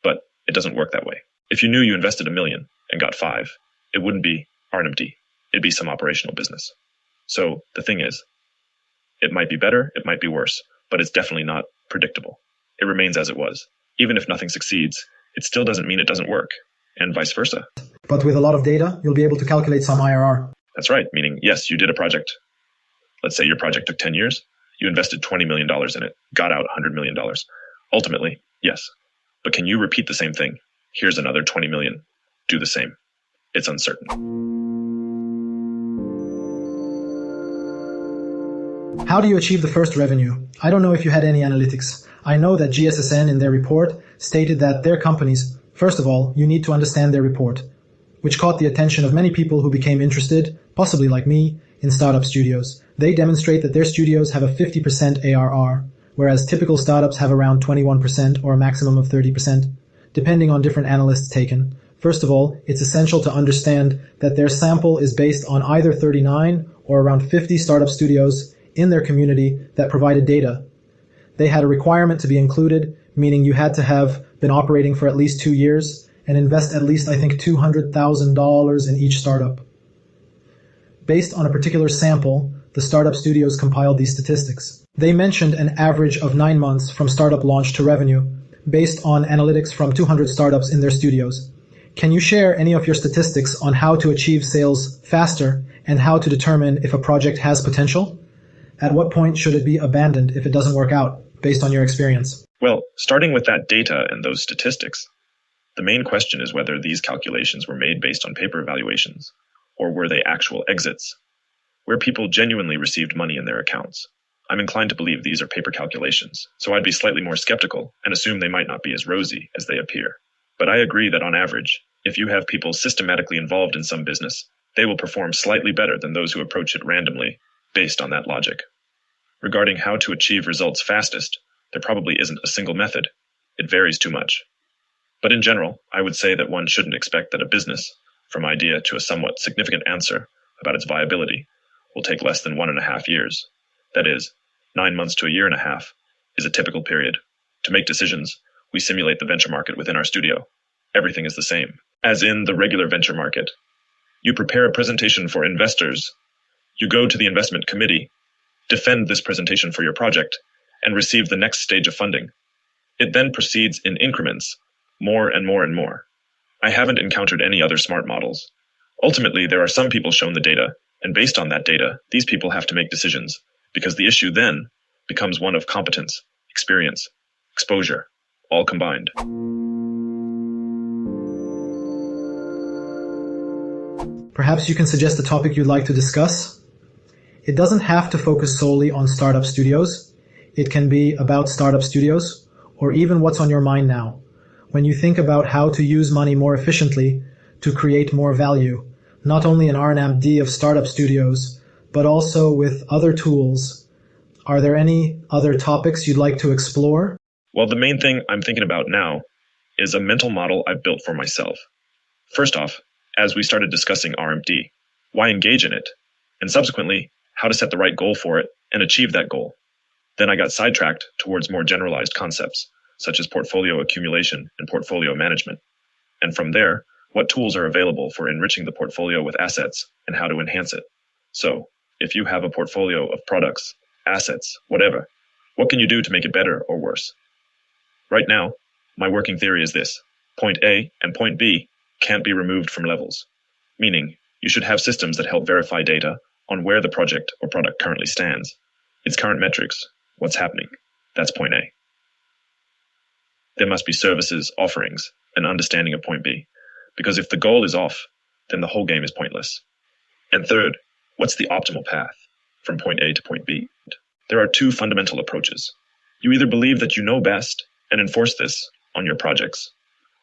But it doesn't work that way. If you knew you invested $1 million and got 5, it wouldn't be R&D. It'd be some operational business. So the thing is, it might be better, it might be worse, but it's definitely not predictable. It remains as it was. Even if nothing succeeds, it still doesn't mean it doesn't work, and vice versa. But with a lot of data, you'll be able to calculate some IRR. That's right, meaning, yes, you did a project. Let's say your project took 10 years. You invested $20 million in it, got out $100 million. Ultimately, yes. But can you repeat the same thing? Here's another 20 million. Do the same. It's uncertain. How do you achieve the first revenue? I don't know if you had any analytics. I know that GSSN in their report stated that their companies, first of all, you need to understand their report, which caught the attention of many people who became interested, possibly like me, in startup studios. They demonstrate that their studios have a 50% ARR, whereas typical startups have around 21% or a maximum of 30%, depending on different analysts taken. First of all, it's essential to understand that their sample is based on either 39 or around 50 startup studios in their community that provided data. They had a requirement to be included, meaning you had to have been operating for at least 2 years and invest at least, I think, $200,000 in each startup. Based on a particular sample, the startup studios compiled these statistics. They mentioned an average of 9 months from startup launch to revenue, based on analytics from 200 startups in their studios. Can you share any of your statistics on how to achieve sales faster and how to determine if a project has potential? At what point should it be abandoned if it doesn't work out, based on your experience? Well, starting with that data and those statistics, the main question is whether these calculations were made based on paper evaluations, or were they actual exits, where people genuinely received money in their accounts. I'm inclined to believe these are paper calculations, so I'd be slightly more skeptical and assume they might not be as rosy as they appear. But I agree that on average, if you have people systematically involved in some business, they will perform slightly better than those who approach it randomly, based on that logic. Regarding how to achieve results fastest, there probably isn't a single method. It varies too much. But in general, I would say that one shouldn't expect that a business, from idea to a somewhat significant answer about its viability, will take less than 1.5 years. That is, 9 months to a year and a half is a typical period. To make decisions, we simulate the venture market within our studio. Everything is the same. As in the regular venture market, you prepare a presentation for investors, you go to the investment committee, defend this presentation for your project, and receive the next stage of funding. It then proceeds in increments, more and more and more. I haven't encountered any other smart models. Ultimately, there are some people shown the data, and based on that data, these people have to make decisions, because the issue then becomes one of competence, experience, exposure, all combined. Perhaps you can suggest a topic you'd like to discuss? It doesn't have to focus solely on startup studios. It can be about startup studios, or even what's on your mind now, when you think about how to use money more efficiently to create more value, not only in R&D of startup studios, but also with other tools. Are there any other topics you'd like to explore? Well, the main thing I'm thinking about now is a mental model I've built for myself. First off, as we started discussing R&D, why engage in it? And subsequently, how to set the right goal for it and achieve that goal. Then I got sidetracked towards more generalized concepts, such as portfolio accumulation and portfolio management. And from there, what tools are available for enriching the portfolio with assets and how to enhance it. So, if you have a portfolio of products, assets, whatever, what can you do to make it better or worse? Right now, my working theory is this. Point A and point B can't be removed from levels, meaning you should have systems that help verify data on where the project or product currently stands, its current metrics, what's happening. That's point A. There must be services, offerings, and understanding of point B, because if the goal is off, then the whole game is pointless. And third, what's the optimal path from point A to point B? There are two fundamental approaches. You either believe that you know best and enforce this on your projects,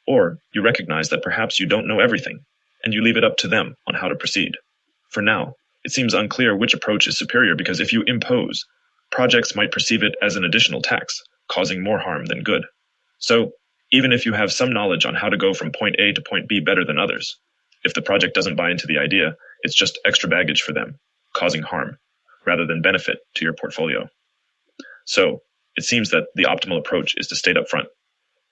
or you recognize that perhaps you don't know everything, and you leave it up to them on how to proceed. For now, it seems unclear which approach is superior because if you impose, projects might perceive it as an additional tax, causing more harm than good. So, even if you have some knowledge on how to go from point A to point B better than others, if the project doesn't buy into the idea, it's just extra baggage for them, causing harm, rather than benefit to your portfolio. So, it seems that the optimal approach is to state up front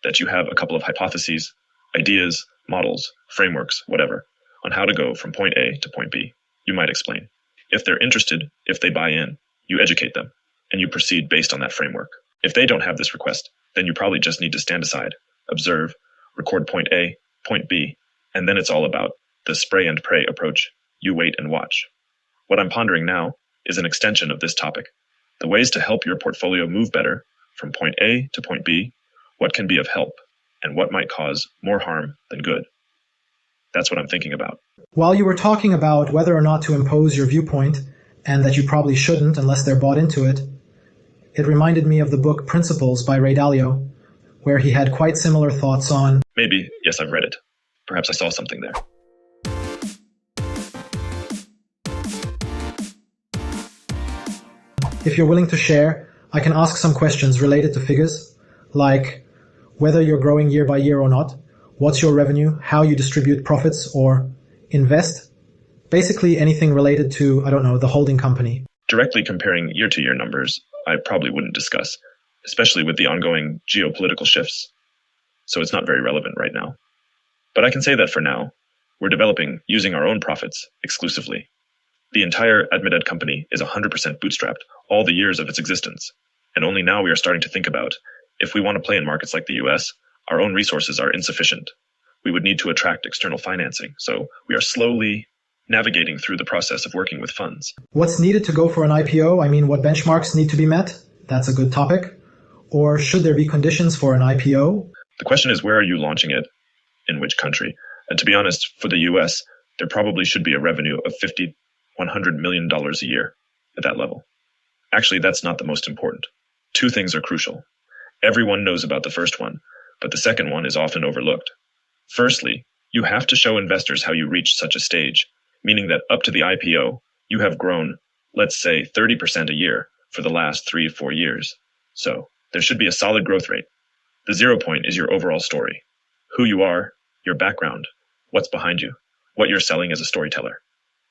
that you have a couple of hypotheses, ideas, models, frameworks, whatever, on how to go from point A to point B. You might explain. If they're interested, if they buy in, you educate them, and you proceed based on that framework. If they don't have this request, then you probably just need to stand aside, observe, record point A, point B, and then it's all about the spray and pray approach. You wait and watch. What I'm pondering now is an extension of this topic. The ways to help your portfolio move better from point A to point B, what can be of help, and what might cause more harm than good. That's what I'm thinking about. While you were talking about whether or not to impose your viewpoint, and that you probably shouldn't unless they're bought into it, it reminded me of the book Principles by Ray Dalio, where he had quite similar thoughts on... Maybe, yes, I've read it. Perhaps I saw something there. If you're willing to share, I can ask some questions related to figures, like whether you're growing year by year or not, what's your revenue, how you distribute profits or invest, basically anything related to, I don't know, the holding company. Directly comparing year-to-year numbers, I probably wouldn't discuss, especially with the ongoing geopolitical shifts, so it's not very relevant right now. But I can say that for now, we're developing using our own profits exclusively. The entire AdmitEd company is 100% bootstrapped all the years of its existence, and only now we are starting to think about, if we want to play in markets like the US, our own resources are insufficient. We would need to attract external financing, so we are slowly navigating through the process of working with funds. What's needed to go for an IPO? I mean, what benchmarks need to be met? That's a good topic. Or should there be conditions for an IPO? The question is, where are you launching it? In which country? And to be honest, for the US, there probably should be a revenue of $50, $100 million a year at that level. Actually, that's not the most important. Two things are crucial. Everyone knows about the first one, but the second one is often overlooked. Firstly, you have to show investors how you reach such a stage, meaning that up to the IPO, you have grown, let's say, 30% a year for the last 3 to 4 years. So there should be a solid growth rate. The 0 point is your overall story. Who you are, your background, what's behind you, what you're selling as a storyteller.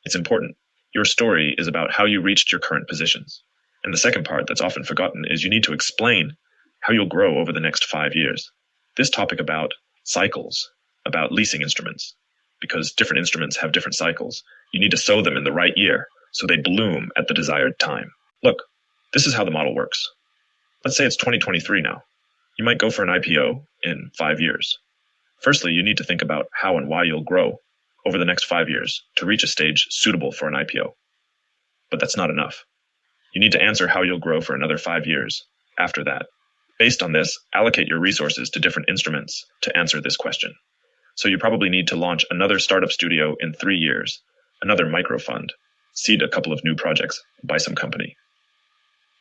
It's important. Your story is about how you reached your current positions. And the second part that's often forgotten is you need to explain how you'll grow over the next 5 years. This topic about cycles, about leasing instruments, because different instruments have different cycles. You need to sow them in the right year so they bloom at the desired time. Look, this is how the model works. Let's say it's 2023 now. You might go for an IPO in 5 years. Firstly, you need to think about how and why you'll grow over the next 5 years to reach a stage suitable for an IPO. But that's not enough. You need to answer how you'll grow for another 5 years after that. Based on this, allocate your resources to different instruments to answer this question. So you probably need to launch another startup studio in 3 years, another micro fund, seed a couple of new projects, buy some company.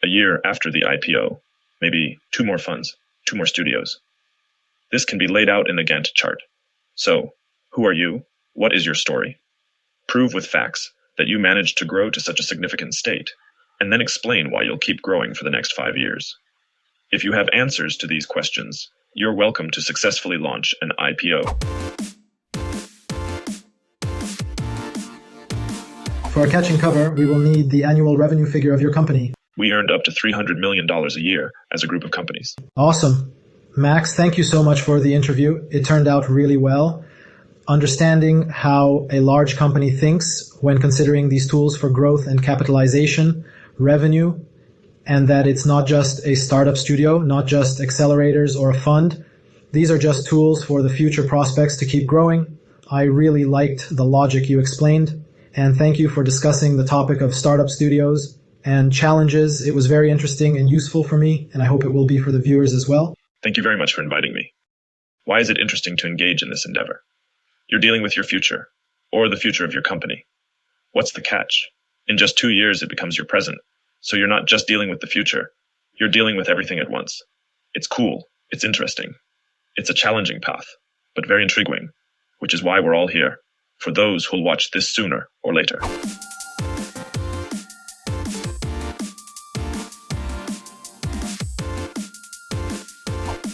A year after the IPO, maybe 2 more funds, 2 more studios. This can be laid out in a Gantt chart. So, who are you? What is your story? Prove with facts that you managed to grow to such a significant state, and then explain why you'll keep growing for the next 5 years. If you have answers to these questions, you're welcome to successfully launch an IPO. For our catching cover, we will need the annual revenue figure of your company. We earned up to $300 million a year as a group of companies. Awesome. Max, thank you so much for the interview. It turned out really well. Understanding how a large company thinks when considering these tools for growth and capitalization, revenue, and that it's not just a startup studio, not just accelerators or a fund. These are just tools for the future prospects to keep growing. I really liked the logic you explained, and thank you for discussing the topic of startup studios and challenges. It was very interesting and useful for me, and I hope it will be for the viewers as well. Thank you very much for inviting me. Why is it interesting to engage in this endeavor? You're dealing with your future, or the future of your company. What's the catch? In just 2 years, it becomes your present. So you're not just dealing with the future, you're dealing with everything at once. It's cool, it's interesting. It's a challenging path, but very intriguing, which is why we're all here, for those who'll watch this sooner or later.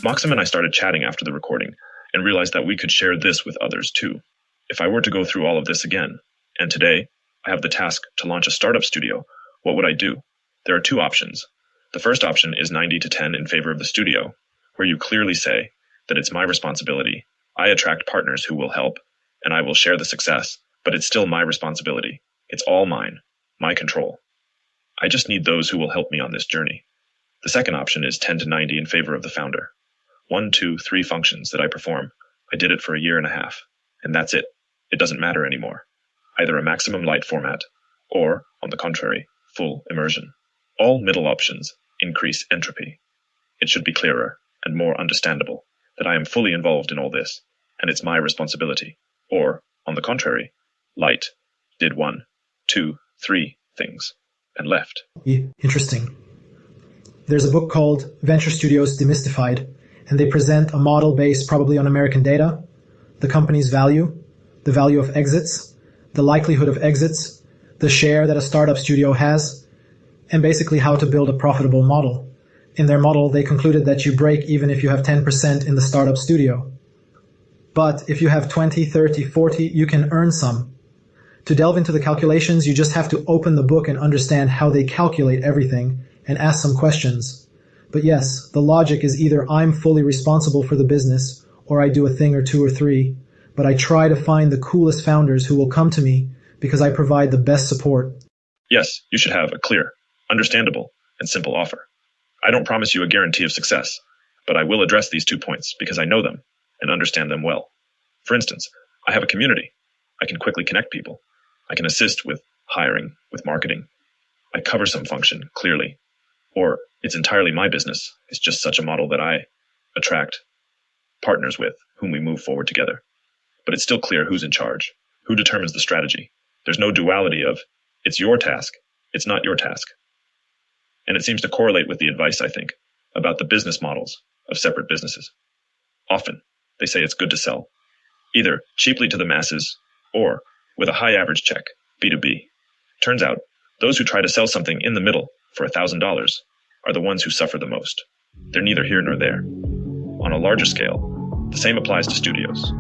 Maxim and I started chatting after the recording and realized that we could share this with others too. If I were to go through all of this again, and today I have the task to launch a startup studio, what would I do? There are 2 options. The first option is 90 to 10 in favor of the studio, where you clearly say that it's my responsibility. I attract partners who will help, and I will share the success, but it's still my responsibility. It's all mine, my control. I just need those who will help me on this journey. The second option is 10 to 90 in favor of the founder. 1, 2, 3 functions that I perform. I did it for 1.5 years, and that's it. It doesn't matter anymore. Either a maximum light format, or, on the contrary, full immersion. All middle options increase entropy. It should be clearer and more understandable that I am fully involved in all this, and it's my responsibility. Or, on the contrary, light did 1, 2, 3 things and left. Interesting. There's a book called Venture Studios Demystified, and they present a model based probably on American data, the company's value, the value of exits, the likelihood of exits, the share that a startup studio has, and basically how to build a profitable model. In their model, they concluded that you break even if you have 10% in the startup studio. But if you have 20, 30, 40, you can earn some. To delve into the calculations, you just have to open the book and understand how they calculate everything and ask some questions. But yes, the logic is either I'm fully responsible for the business, or I do a thing or 2 or 3, but I try to find the coolest founders who will come to me because I provide the best support. Yes, you should have a clear, understandable, and simple offer. I don't promise you a guarantee of success, but I will address these 2 points because I know them and understand them well. For instance, I have a community. I can quickly connect people. I can assist with hiring, with marketing. I cover some function clearly. Or it's entirely my business. It's just such a model that I attract partners with whom we move forward together. But it's still clear who's in charge, who determines the strategy. There's no duality of it's your task, it's not your task. And it seems to correlate with the advice, I think, about the business models of separate businesses. Often, they say it's good to sell, either cheaply to the masses or with a high average check, B2B. Turns out, those who try to sell something in the middle for $1,000 are the ones who suffer the most. They're neither here nor there. On a larger scale, the same applies to studios.